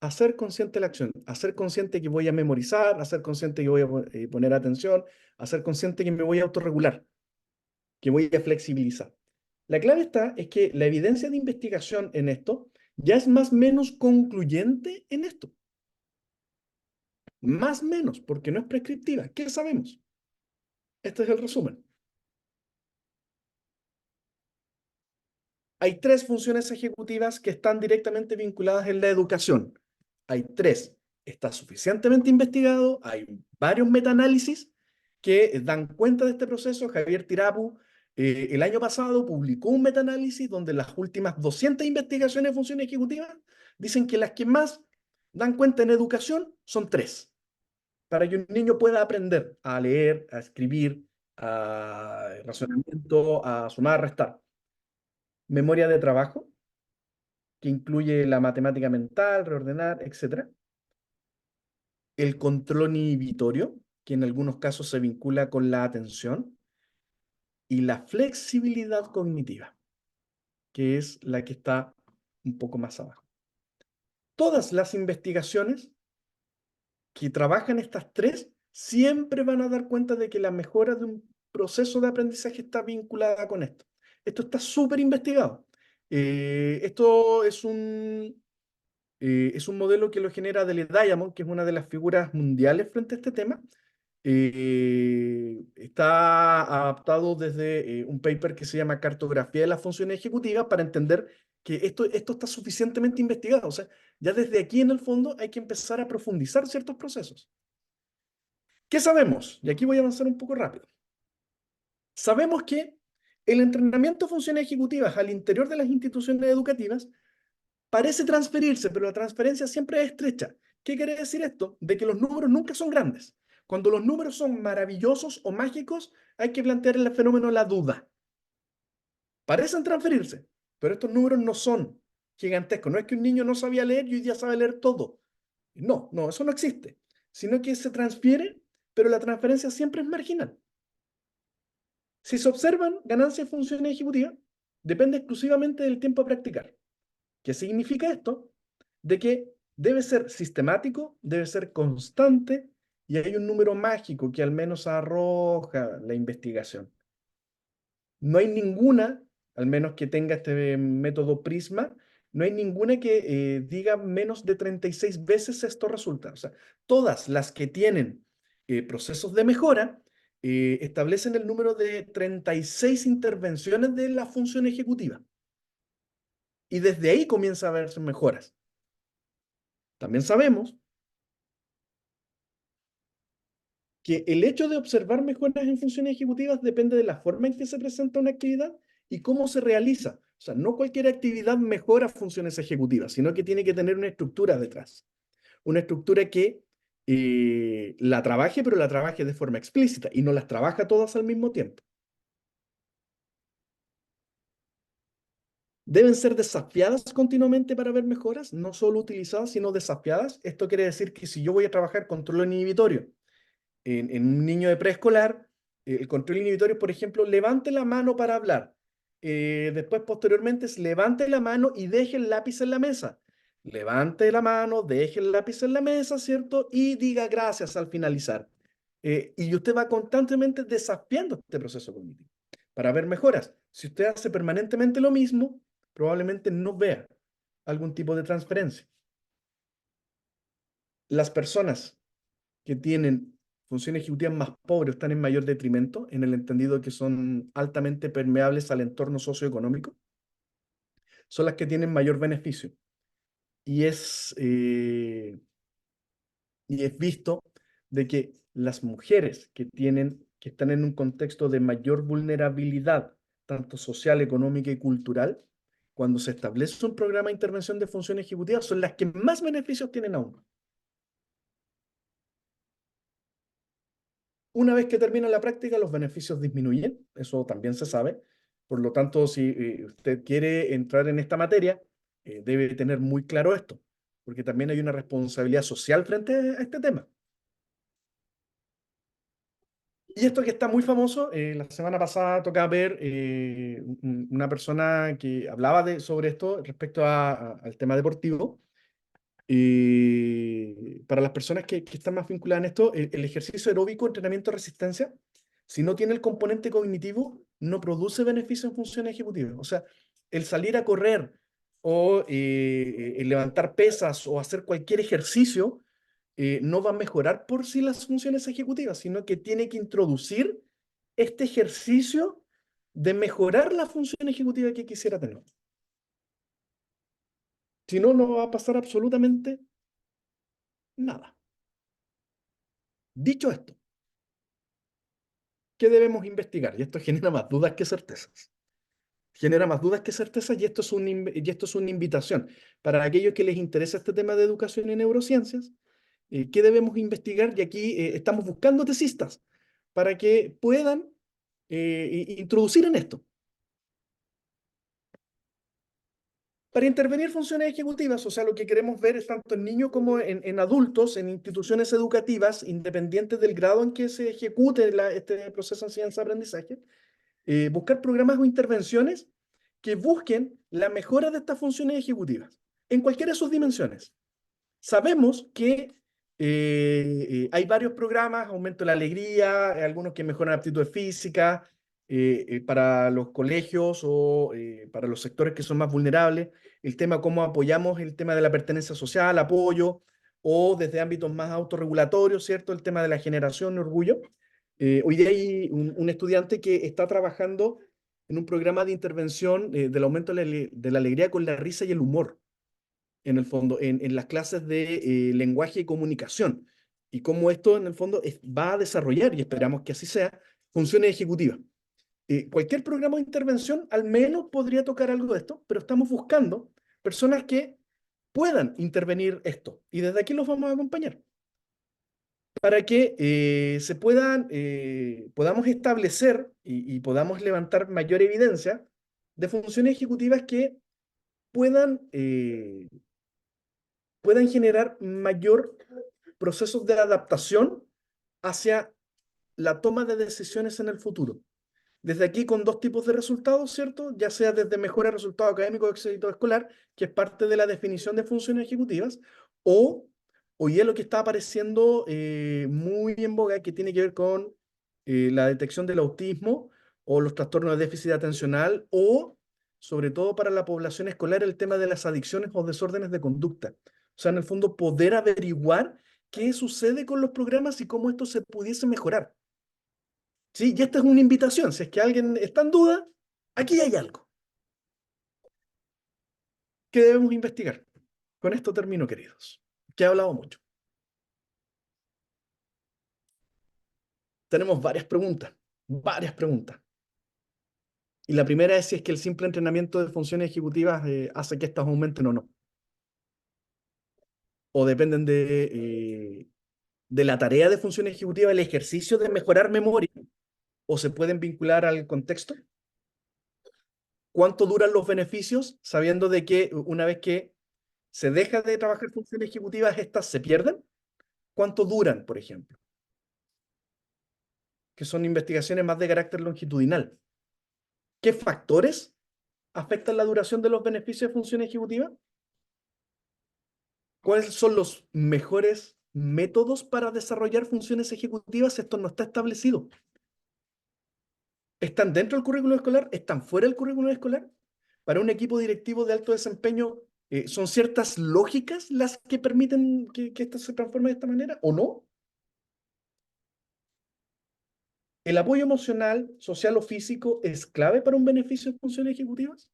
Hacer consciente la acción. Hacer consciente que voy a memorizar, hacer consciente que voy a poner atención, hacer consciente que me voy a autorregular, que voy a flexibilizar. La clave está es que la evidencia de investigación en esto ya es más o menos concluyente en esto. Más o menos, porque no es prescriptiva. ¿Qué sabemos? Este es el resumen. Hay 3 funciones ejecutivas que están directamente vinculadas en la educación. Hay 3. Está suficientemente investigado, hay varios metaanálisis que dan cuenta de este proceso. Javier Tirapu el año pasado publicó un metaanálisis donde las últimas 200 investigaciones de funciones ejecutivas dicen que las que más dan cuenta en educación son 3. Para que un niño pueda aprender a leer, a escribir, a razonamiento, a sumar, a restar. Memoria de trabajo, que incluye la matemática mental, reordenar, etc. El control inhibitorio, que en algunos casos se vincula con la atención, y la flexibilidad cognitiva, que es la que está un poco más abajo. Todas las investigaciones que trabajan estas tres siempre van a dar cuenta de que la mejora de un proceso de aprendizaje está vinculada con esto. Esto está súper investigado. Esto es un modelo que lo genera Adele Diamond, que es una de las figuras mundiales frente a este tema. Está adaptado desde un paper que se llama Cartografía de las Funciones Ejecutivas para entender que esto está suficientemente investigado. O sea, ya desde aquí en el fondo hay que empezar a profundizar ciertos procesos. ¿Qué sabemos? Y aquí voy a avanzar un poco rápido. Sabemos que el entrenamiento de funciones ejecutivas al interior de las instituciones educativas parece transferirse, pero la transferencia siempre es estrecha. ¿Qué quiere decir esto? De que los números nunca son grandes. Cuando los números son maravillosos o mágicos, hay que plantear el fenómeno la duda. Parecen transferirse, pero estos números no son gigantescos. No es que un niño no sabía leer y hoy día sabe leer todo. No, no, eso no existe. Sino que se transfiere, pero la transferencia siempre es marginal. Si se observan ganancias de funciones ejecutivas, depende exclusivamente del tiempo a practicar. ¿Qué significa esto? De que debe ser sistemático, debe ser constante y hay un número mágico que al menos arroja la investigación. No hay ninguna, al menos que tenga este método Prisma, no hay ninguna que diga menos de 36 veces esto resulta. O sea, todas las que tienen procesos de mejora establecen el número de 36 intervenciones de la función ejecutiva. Y desde ahí comienza a verse mejoras. También sabemos que el hecho de observar mejoras en funciones ejecutivas depende de la forma en que se presenta una actividad y cómo se realiza. O sea, no cualquier actividad mejora funciones ejecutivas, sino que tiene que tener una estructura detrás. Una estructura que la trabaje, pero la trabaje de forma explícita y no las trabaja todas al mismo tiempo. Deben ser desafiadas continuamente para ver mejoras, no solo utilizadas, sino desafiadas. Esto quiere decir que si yo voy a trabajar control inhibitorio en un niño de preescolar, el control inhibitorio, por ejemplo, levante la mano para hablar. Después, posteriormente, es levante la mano y deje el lápiz en la mesa. Levante la mano, deje el lápiz en la mesa, ¿cierto? Y diga gracias al finalizar. Y usted va constantemente desafiando este proceso cognitivo para ver mejoras. Si usted hace permanentemente lo mismo, probablemente no vea algún tipo de transferencia. Las personas que tienen funciones ejecutivas más pobres están en mayor detrimento, en el entendido que son altamente permeables al entorno socioeconómico, son las que tienen mayor beneficio. Y es visto de que las mujeres que están en un contexto de mayor vulnerabilidad, tanto social, económica y cultural, cuando se establece un programa de intervención de funciones ejecutivas, son las que más beneficios tienen aún. Una vez que termina la práctica, los beneficios disminuyen, eso también se sabe. Por lo tanto, si usted quiere entrar en esta materia, debe tener muy claro esto, porque también hay una responsabilidad social frente a este tema. Y esto que está muy famoso, la semana pasada tocaba ver una persona que hablaba sobre esto respecto al tema deportivo. Para las personas que están más vinculadas en esto, el ejercicio aeróbico, entrenamiento de resistencia, si no tiene el componente cognitivo, no produce beneficio en funciones ejecutivas. O sea, el salir a correr o el levantar pesas o hacer cualquier ejercicio no va a mejorar por sí las funciones ejecutivas, sino que tiene que introducir este ejercicio de mejorar la función ejecutiva que quisiera tener. Si no, no va a pasar absolutamente nada. Dicho esto, ¿qué debemos investigar? Y esto genera más dudas que certezas. Genera más dudas que certezas y esto es una invitación para aquellos que les interesa este tema de educación y neurociencias. ¿Qué debemos investigar? Y aquí estamos buscando tesistas para que puedan introducir en esto. Para intervenir funciones ejecutivas, o sea, lo que queremos ver es tanto en niños como en adultos, en instituciones educativas, independientes del grado en que se ejecute este proceso de enseñanza-aprendizaje, buscar programas o intervenciones que busquen la mejora de estas funciones ejecutivas, en cualquiera de sus dimensiones. Sabemos que hay varios programas, aumento de la alegría, algunos que mejoran aptitudes físicas, para los colegios o para los sectores que son más vulnerables, el tema cómo apoyamos el tema de la pertenencia social, apoyo, o desde ámbitos más autorregulatorios, ¿cierto? El tema de la generación de orgullo. Hoy día hay un estudiante que está trabajando en un programa de intervención del aumento de la alegría con la risa y el humor, en el fondo, en las clases de lenguaje y comunicación, y cómo esto, en el fondo, va a desarrollar, y esperamos que así sea, funciones ejecutivas. Cualquier programa de intervención al menos podría tocar algo de esto, pero estamos buscando personas que puedan intervenir esto, y desde aquí los vamos a acompañar para que podamos establecer y podamos levantar mayor evidencia de funciones ejecutivas que puedan, puedan generar mayor procesos de adaptación hacia la toma de decisiones en el futuro. Desde aquí con dos tipos de resultados, ¿cierto? Ya sea desde mejora de resultados académicos o éxito escolar, que es parte de la definición de funciones ejecutivas, o hoy es lo que está apareciendo muy en boga, que tiene que ver con la detección del autismo o los trastornos de déficit atencional, o sobre todo para la población escolar el tema de las adicciones o desórdenes de conducta. O sea, en el fondo poder averiguar qué sucede con los programas y cómo esto se pudiese mejorar. ¿Sí? Y esta es una invitación. Si es que alguien está en duda, aquí hay algo que debemos investigar. Con esto termino, queridos, que he hablado mucho. Tenemos varias preguntas, varias preguntas. Y la primera es si es que el simple entrenamiento de funciones ejecutivas hace que estas aumenten o no. O dependen de la tarea de funciones ejecutivas, el ejercicio de mejorar memoria, o se pueden vincular al contexto. ¿Cuánto duran los beneficios, sabiendo de que una vez que se deja de trabajar funciones ejecutivas, estas se pierden? ¿Cuánto duran, por ejemplo? Que son investigaciones más de carácter longitudinal. ¿Qué factores afectan la duración de los beneficios de función ejecutiva? ¿Cuáles son los mejores métodos para desarrollar funciones ejecutivas? Esto no está establecido. ¿Están dentro del currículo escolar? ¿Están fuera del currículo escolar? Para un equipo directivo de alto desempeño, ¿son ciertas lógicas las que permiten que esto se transforme de esta manera o no? ¿El apoyo emocional, social o físico es clave para un beneficio de funciones ejecutivas?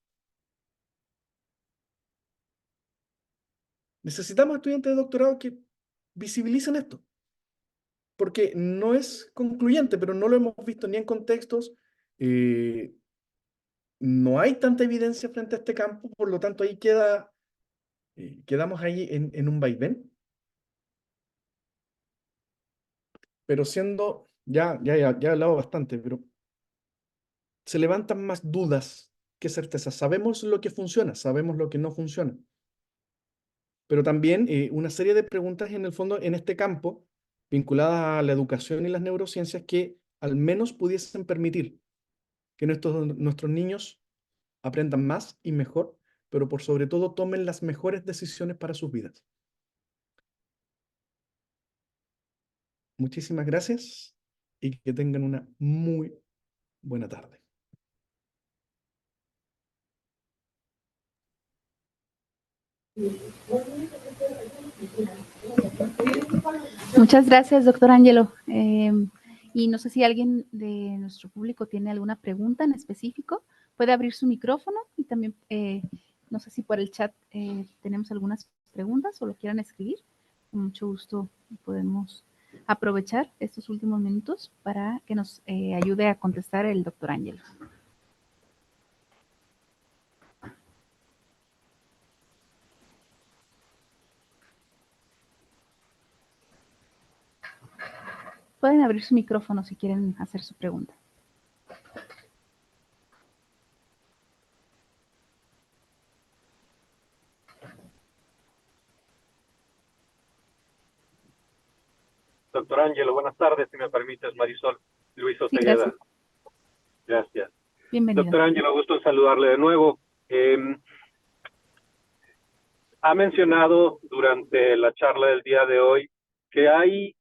Necesitamos estudiantes de doctorado que visibilicen esto, porque no es concluyente, pero no lo hemos visto ni en contextos, eh, no hay tanta evidencia frente a este campo, por lo tanto ahí quedamos ahí en un vaivén, pero siendo, ya he hablado bastante, pero se levantan más dudas que certezas. Sabemos lo que funciona, sabemos lo que no funciona, pero también una serie de preguntas en el fondo en este campo vinculadas a la educación y las neurociencias que al menos pudiesen permitir que nuestros niños aprendan más y mejor, pero por sobre todo tomen las mejores decisiones para sus vidas. Muchísimas gracias y que tengan una muy buena tarde. Muchas gracias, doctor Ángelo. Y no sé si alguien de nuestro público tiene alguna pregunta en específico. Puede abrir su micrófono y también, no sé si por el chat tenemos algunas preguntas o lo quieran escribir. Con mucho gusto podemos aprovechar estos últimos minutos para que nos ayude a contestar el doctor Ángelo. Pueden abrir su micrófono si quieren hacer su pregunta. Doctor Ángelo, buenas tardes, si me permites, Marisol. Luis Sí, Osegueda. gracias. Gracias. Bienvenido. Doctor Ángelo, gusto en saludarle de nuevo. Ha mencionado durante la charla del día de hoy que hay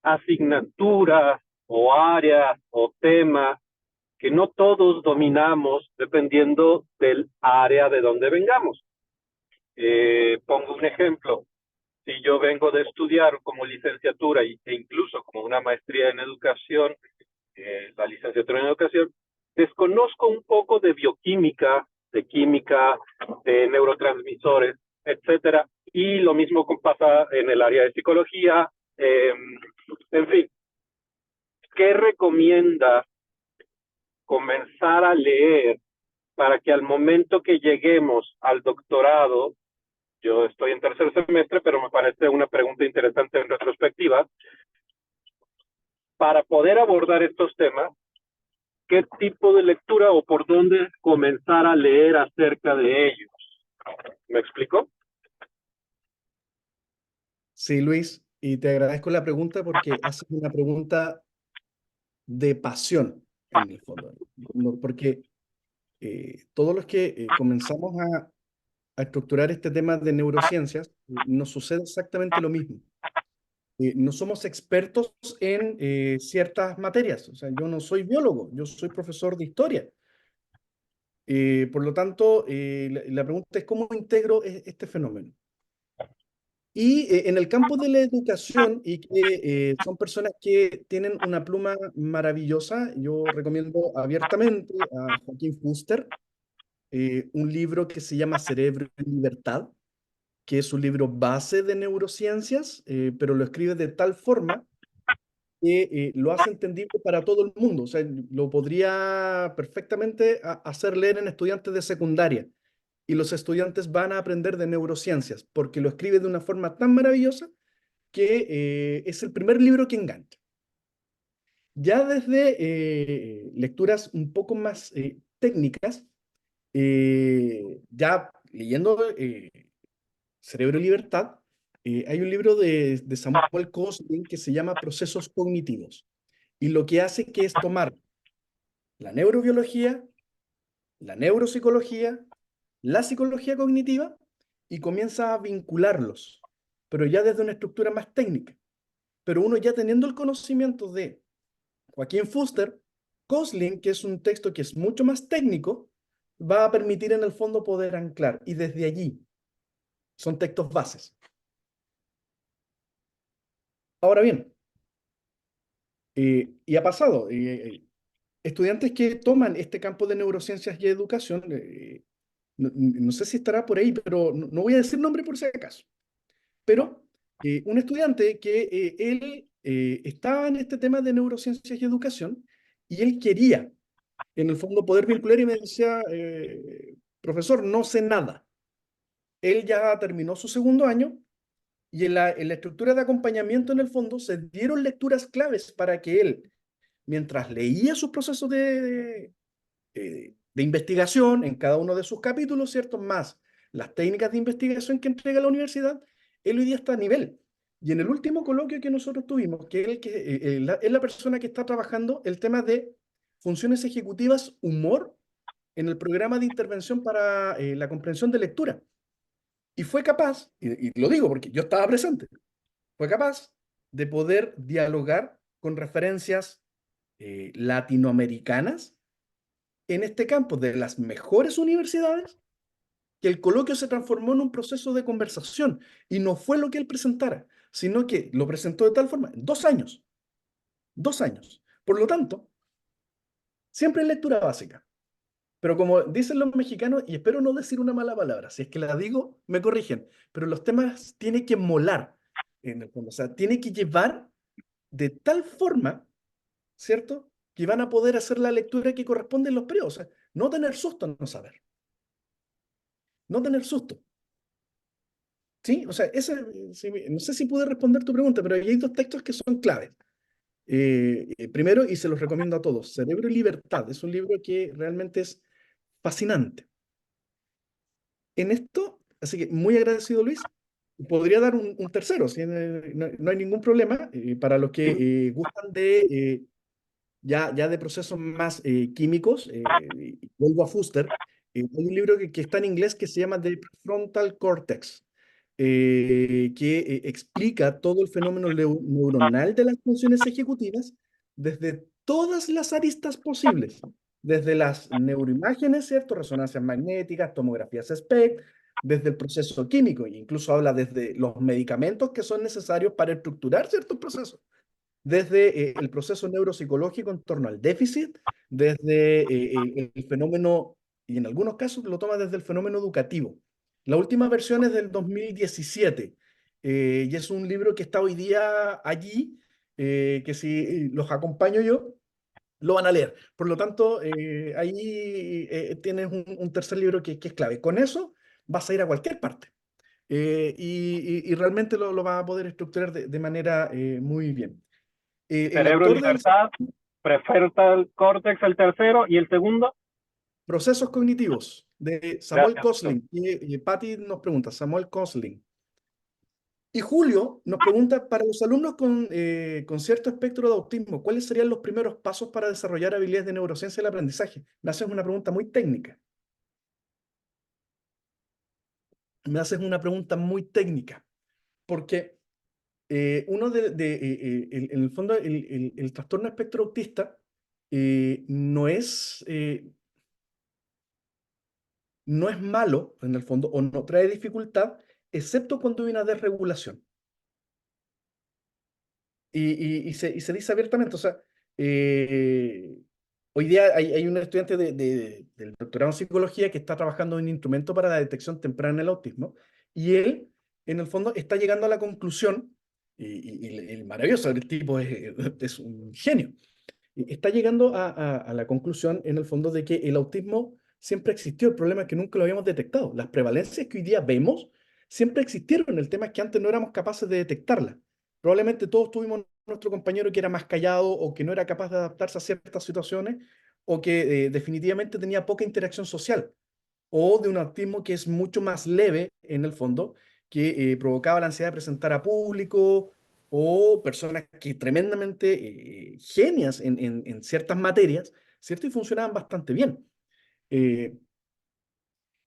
asignaturas o áreas o temas que no todos dominamos dependiendo del área de donde vengamos. Pongo un ejemplo. Si yo vengo de estudiar como licenciatura e incluso como una maestría en educación, la licenciatura en educación, desconozco un poco de bioquímica, de química, de neurotransmisores, etcétera, y lo mismo pasa en el área de psicología. En fin, ¿qué recomienda comenzar a leer para que al momento que lleguemos al doctorado? Yo estoy en tercer semestre, pero me parece una pregunta interesante en retrospectiva. Para poder abordar estos temas, ¿qué tipo de lectura o por dónde comenzar a leer acerca de ellos? ¿Me explico? Sí, Luis, y te agradezco la pregunta porque haces una pregunta de pasión, en el fondo. Porque todos los que comenzamos a estructurar este tema de neurociencias, nos sucede exactamente lo mismo. No somos expertos en ciertas materias. O sea, yo no soy biólogo, yo soy profesor de historia. Por lo tanto, la pregunta es cómo integro este fenómeno. Y en el campo de la educación, y que son personas que tienen una pluma maravillosa, yo recomiendo abiertamente a Joaquín Fuster, un libro que se llama Cerebro y Libertad, que es un libro base de neurociencias, pero lo escribe de tal forma que lo hace entendible para todo el mundo. O sea, lo podría perfectamente hacer leer en estudiantes de secundaria. Y los estudiantes van a aprender de neurociencias, porque lo escribe de una forma tan maravillosa que es el primer libro que engancha. Ya desde lecturas un poco más técnicas, ya leyendo Cerebro y Libertad, hay un libro de Samuel Cosling que se llama Procesos Cognitivos. Y lo que hace que es tomar la neurobiología, la neuropsicología, la psicología cognitiva y comienza a vincularlos, pero ya desde una estructura más técnica. Pero uno ya teniendo el conocimiento de Joaquín Fuster, Cosling, que es un texto que es mucho más técnico, va a permitir en el fondo poder anclar. Y desde allí son textos bases. Ahora bien, y ha pasado, estudiantes que toman este campo de neurociencias y educación, no sé si estará por ahí, pero no voy a decir nombre por si acaso, pero un estudiante que él estaba en este tema de neurociencias y educación y él quería, en el fondo, poder vincular y me decía, profesor, no sé nada. Él ya terminó su segundo año y en la estructura de acompañamiento, en el fondo, se dieron lecturas claves para que él, mientras leía sus procesos de investigación en cada uno de sus capítulos, ¿cierto? Más las técnicas de investigación que entrega la universidad, él hoy día está a nivel. Y en el último coloquio que nosotros tuvimos, que es la persona que está trabajando el tema de funciones ejecutivas humor en el programa de intervención para la comprensión de lectura. Y fue capaz, y lo digo porque yo estaba presente, fue capaz de poder dialogar con referencias latinoamericanas en este campo de las mejores universidades, que el coloquio se transformó en un proceso de conversación y no fue lo que él presentara, sino que lo presentó de tal forma, 2 años, 2 años. Por lo tanto, siempre en lectura básica. Pero como dicen los mexicanos, y espero no decir una mala palabra, si es que la digo, me corrigen, pero los temas tienen que molar en el fondo, o sea, tiene que llevar de tal forma, ¿cierto? Que van a poder hacer la lectura que corresponde en los periodos, o sea, no tener susto en no saber. No tener susto. ¿Sí? O sea, sí, no sé si pude responder tu pregunta, pero hay dos textos que son claves. Primero, y se los recomiendo a todos, Cerebro y Libertad. Es un libro que realmente es fascinante. En esto, así que muy agradecido, Luis. podría dar un tercero, ¿sí? No hay ningún problema. Para los que gustan de ya de procesos más químicos, vuelvo a Fuster, hay un libro que está en inglés que se llama The Prefrontal Cortex, que explica todo el fenómeno neuronal de las funciones ejecutivas desde todas las aristas posibles, desde las neuroimágenes, ¿cierto? Resonancias magnéticas, tomografías SPECT, desde el proceso químico, e incluso habla desde los medicamentos que son necesarios para estructurar ciertos procesos, desde el proceso neuropsicológico en torno al déficit, desde el fenómeno, y en algunos casos lo toma desde el fenómeno educativo. La última versión es del 2017, y es un libro que está hoy día allí, que si los acompaño yo, lo van a leer. Por lo tanto, ahí tienes un tercer libro que es clave. Con eso vas a ir a cualquier parte. Y realmente lo vas a poder estructurar de manera muy bien. El Cerebro en autor del libertad, prefrontal córtex el tercero y el segundo. Procesos Cognitivos de Samuel Gracias, doctor. Kosling, y Patty nos pregunta, Samuel Kosling. Y Julio nos pregunta, para los alumnos con cierto espectro de autismo, ¿cuáles serían los primeros pasos para desarrollar habilidades de neurociencia y el aprendizaje? Me haces una pregunta muy técnica. Me haces una pregunta muy técnica, porque uno en el fondo, el trastorno espectro autista no es malo, en el fondo, o no trae dificultad, excepto cuando hay una desregulación. Y se dice abiertamente, o sea, hoy día hay un estudiante del doctorado en psicología que está trabajando en un instrumento para la detección temprana del autismo, y él, en el fondo, está llegando a la conclusión, y el maravilloso, el tipo es un genio, está llegando a la conclusión, en el fondo, de que el autismo siempre existió. El problema es que nunca lo habíamos detectado. Las prevalencias que hoy día vemos siempre existieron. El tema es que antes no éramos capaces de detectarlas. Probablemente todos tuvimos nuestro compañero que era más callado o que no era capaz de adaptarse a ciertas situaciones o que definitivamente tenía poca interacción social, o de un autismo que es mucho más leve en el fondo, que provocaba la ansiedad de presentar a público, o personas que tremendamente genias en ciertas materias, ¿cierto? Y funcionaban bastante bien. Eh,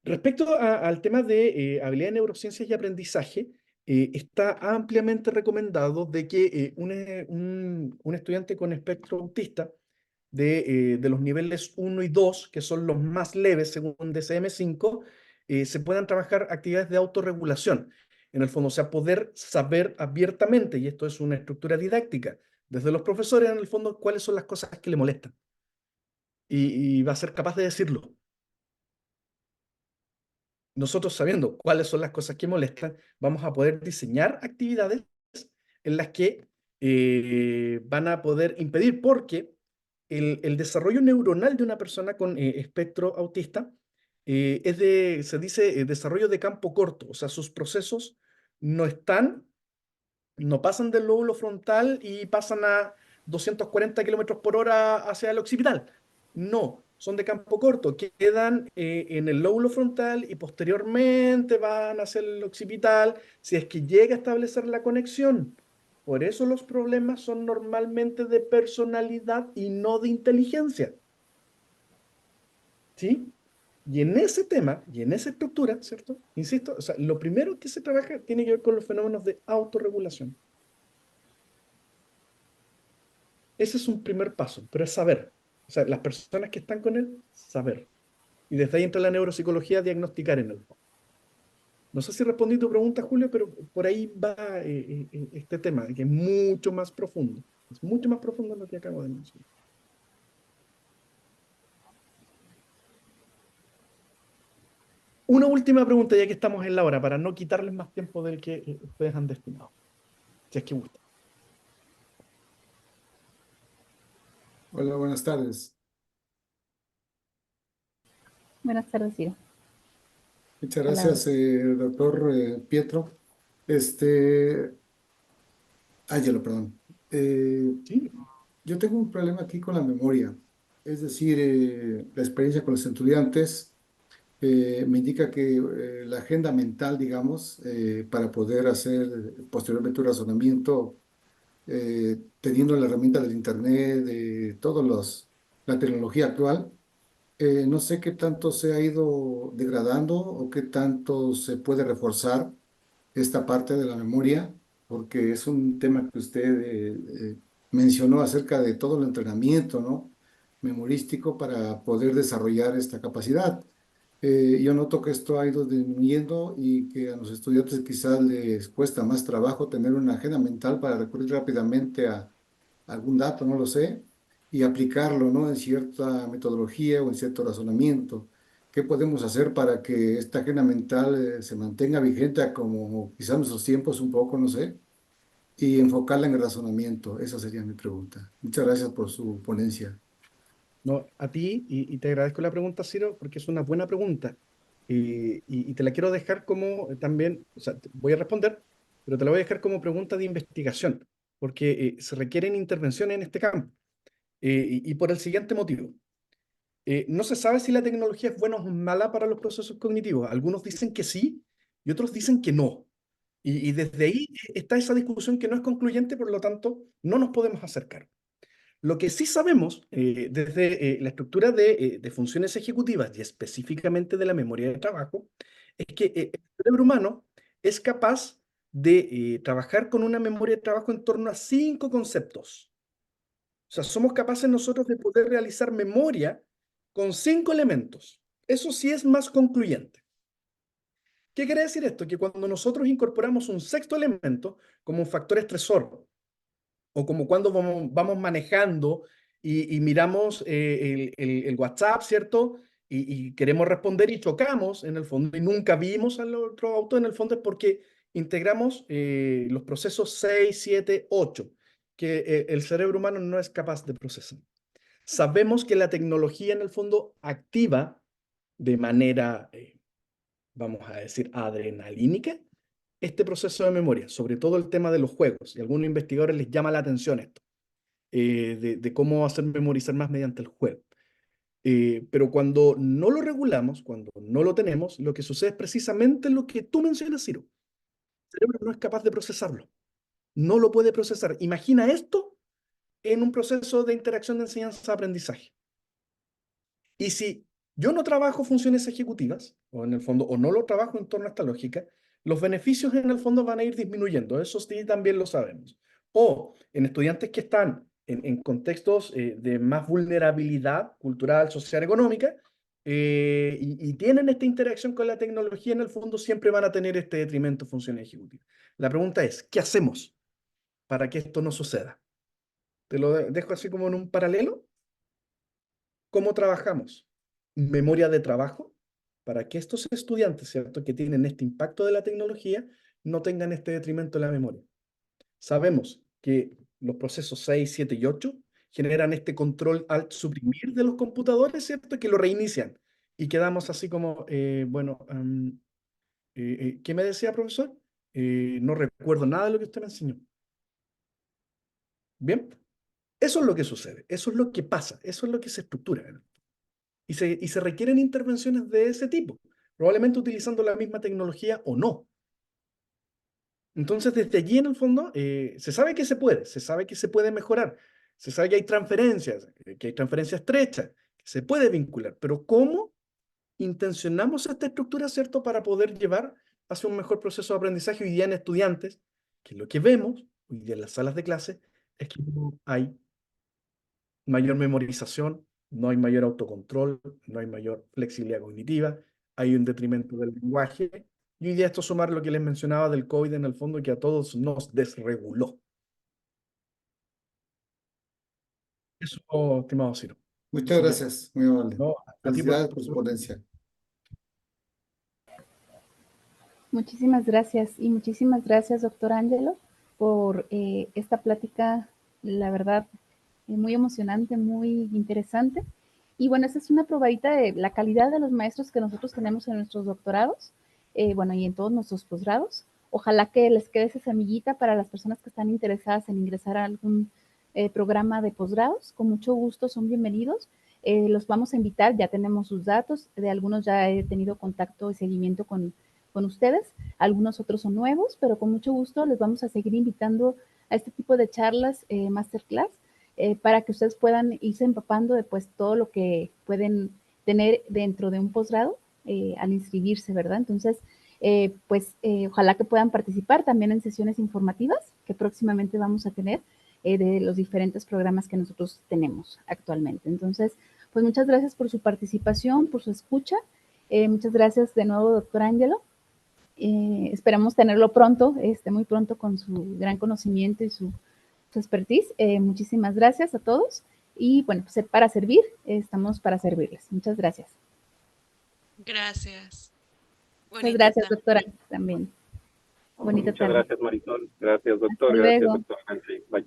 Respecto al tema de habilidad de neurociencias y aprendizaje, está ampliamente recomendado de que un estudiante con espectro autista de los niveles 1 y 2, que son los más leves según DSM-5, se puedan trabajar actividades de autorregulación. En el fondo, o sea, poder saber abiertamente, y esto es una estructura didáctica, desde los profesores, en el fondo, cuáles son las cosas que le molestan. Y va a ser capaz de decirlo. Nosotros, sabiendo cuáles son las cosas que molestan, vamos a poder diseñar actividades en las que van a poder impedir, porque el desarrollo neuronal de una persona con espectro autista se dice desarrollo de campo corto, o sea, sus procesos no están, no pasan del lóbulo frontal y pasan a 240 kilómetros por hora hacia el occipital. No, son de campo corto, quedan en el lóbulo frontal y posteriormente van hacia el occipital si es que llega a establecer la conexión. Por eso los problemas son normalmente de personalidad y no de inteligencia. ¿Sí? Y en ese tema, y en esa estructura, ¿cierto? Insisto, o sea, lo primero que se trabaja tiene que ver con los fenómenos de autorregulación. Ese es un primer paso, pero es saber. O sea, las personas que están con él, saber. Y desde ahí entra la neuropsicología, diagnosticar en él. No sé si respondí tu pregunta, Julio, pero por ahí va este tema, que es mucho más profundo. Es mucho más profundo de lo que acabo de mencionar. Una última pregunta, ya que estamos en la hora, para no quitarles más tiempo del que ustedes han destinado. Si es que gusta. Hola, buenas tardes. Buenas tardes, Ciro. Muchas Hola. gracias, doctor Pietro. Este, Ángelo, perdón. Eh, Sí, yo tengo un problema aquí con la memoria, es decir, la experiencia con los estudiantes. me indica que la agenda mental, digamos, para poder hacer posteriormente un razonamiento, teniendo la herramienta del Internet, de la tecnología actual, no sé qué tanto se ha ido degradando o qué tanto se puede reforzar esta parte de la memoria, porque es un tema que usted mencionó acerca de todo el entrenamiento, ¿no? Memorístico para poder desarrollar esta capacidad. Yo noto que esto ha ido disminuyendo y que a los estudiantes quizás les cuesta más trabajo tener una agenda mental para recurrir rápidamente a algún dato, no lo sé, y aplicarlo, ¿no? En cierta metodología o en cierto razonamiento. ¿Qué podemos hacer para que esta agenda mental se mantenga vigente a como quizás nuestros tiempos un poco, no sé, y enfocarla en el razonamiento? Esa sería mi pregunta. Muchas gracias por su ponencia. No, a ti, y te agradezco la pregunta, Ciro, porque es una buena pregunta. Y te la quiero dejar como también, o sea, voy a responder, pero te la voy a dejar como pregunta de investigación, porque se requieren intervenciones en este campo. Y por el siguiente motivo. No se sabe si la tecnología es buena o mala para los procesos cognitivos. Algunos dicen que sí y otros dicen que no. Y desde ahí está esa discusión que no es concluyente, por lo tanto, no nos podemos acercar. Lo que sí sabemos desde la estructura de funciones ejecutivas y específicamente de la memoria de trabajo es que el cerebro humano es capaz de trabajar con una memoria de trabajo en torno a 5 conceptos. O sea, somos capaces nosotros de poder realizar memoria con 5 elementos. Eso sí es más concluyente. ¿Qué quiere decir esto? Que cuando nosotros incorporamos un sexto elemento, como un factor estresor, o como cuando vamos manejando y miramos el WhatsApp, ¿cierto? Y queremos responder y chocamos en el fondo y nunca vimos al otro auto, en el fondo es porque integramos los procesos 6, 7, 8, que el cerebro humano no es capaz de procesar. Sabemos que la tecnología en el fondo activa de manera, vamos a decir, adrenalínica este proceso de memoria, sobre todo el tema de los juegos, y a algunos investigadores les llama la atención esto, de cómo hacer memorizar más mediante el juego. Pero cuando no lo regulamos, cuando no lo tenemos, lo que sucede es precisamente lo que tú mencionas, Ciro. El cerebro no es capaz de procesarlo, no lo puede procesar. Imagina esto en un proceso de interacción de enseñanza-aprendizaje. Y si yo no trabajo funciones ejecutivas, o en el fondo, o no lo trabajo en torno a esta lógica, los beneficios en el fondo van a ir disminuyendo, eso sí también lo sabemos. O en estudiantes que están en contextos de más vulnerabilidad cultural, social, económica, y tienen esta interacción con la tecnología, en el fondo siempre van a tener este detrimento de funciones ejecutivas. La pregunta es, ¿qué hacemos para que esto no suceda? Te lo dejo así como en un paralelo. ¿Cómo trabajamos? Memoria de trabajo para que estos estudiantes, ¿cierto?, que tienen este impacto de la tecnología, no tengan este detrimento de la memoria. Sabemos que los procesos 6, 7 y 8 generan este control alt suprimir de los computadores, ¿cierto?, que lo reinician. Y quedamos así como, ¿qué me decía, profesor? No recuerdo nada de lo que usted me enseñó. Bien, eso es lo que sucede, eso es lo que pasa, eso es lo que se estructura, ¿no? Y se requieren intervenciones de ese tipo, probablemente utilizando la misma tecnología o no. Entonces, desde allí en el fondo, se sabe que se puede mejorar, se sabe que hay transferencias estrechas, que se puede vincular, pero ¿cómo intencionamos esta estructura, cierto, para poder llevar hacia un mejor proceso de aprendizaje hoy día en estudiantes? Que lo que vemos hoy día en las salas de clase es que no hay mayor memorización, no hay mayor autocontrol, no hay mayor flexibilidad cognitiva, hay un detrimento del lenguaje. Y hoy día esto sumar lo que les mencionaba del COVID en el fondo, que a todos nos desreguló. Eso, estimado Ciro. Muchas Así que, gracias, muy amable. no, a ti Felicidades por su ponencia. Muchísimas gracias y muchísimas gracias, doctor Ángelo, por esta plática, la verdad, muy emocionante, muy interesante. Y bueno, esa es una probadita de la calidad de los maestros que nosotros tenemos en nuestros doctorados, bueno, y en todos nuestros posgrados. Ojalá que les quede esa semillita para las personas que están interesadas en ingresar a algún programa de posgrados. Con mucho gusto son bienvenidos. los vamos a invitar, ya tenemos sus datos, de algunos ya he tenido contacto y seguimiento con ustedes, algunos otros son nuevos, pero con mucho gusto les vamos a seguir invitando a este tipo de charlas, masterclass, para que ustedes puedan irse empapando de pues todo lo que pueden tener dentro de un posgrado al inscribirse, ¿verdad? Entonces, ojalá que puedan participar también en sesiones informativas que próximamente vamos a tener de los diferentes programas que nosotros tenemos actualmente. Entonces, pues muchas gracias por su participación, por su escucha. Muchas gracias de nuevo, doctor Ángelo. Esperamos tenerlo pronto, muy pronto, con su gran conocimiento y su expertise. Muchísimas gracias a todos. Y bueno, pues para servir, estamos para servirles. Muchas gracias. Gracias. Muchas gracias, doctora, también. Bonita tarde. Muchas gracias, Marisol. Gracias, doctor. Hasta Gracias, luego. doctor Nancy. Bye.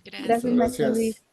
Gracias. Gracias, maestro Luis.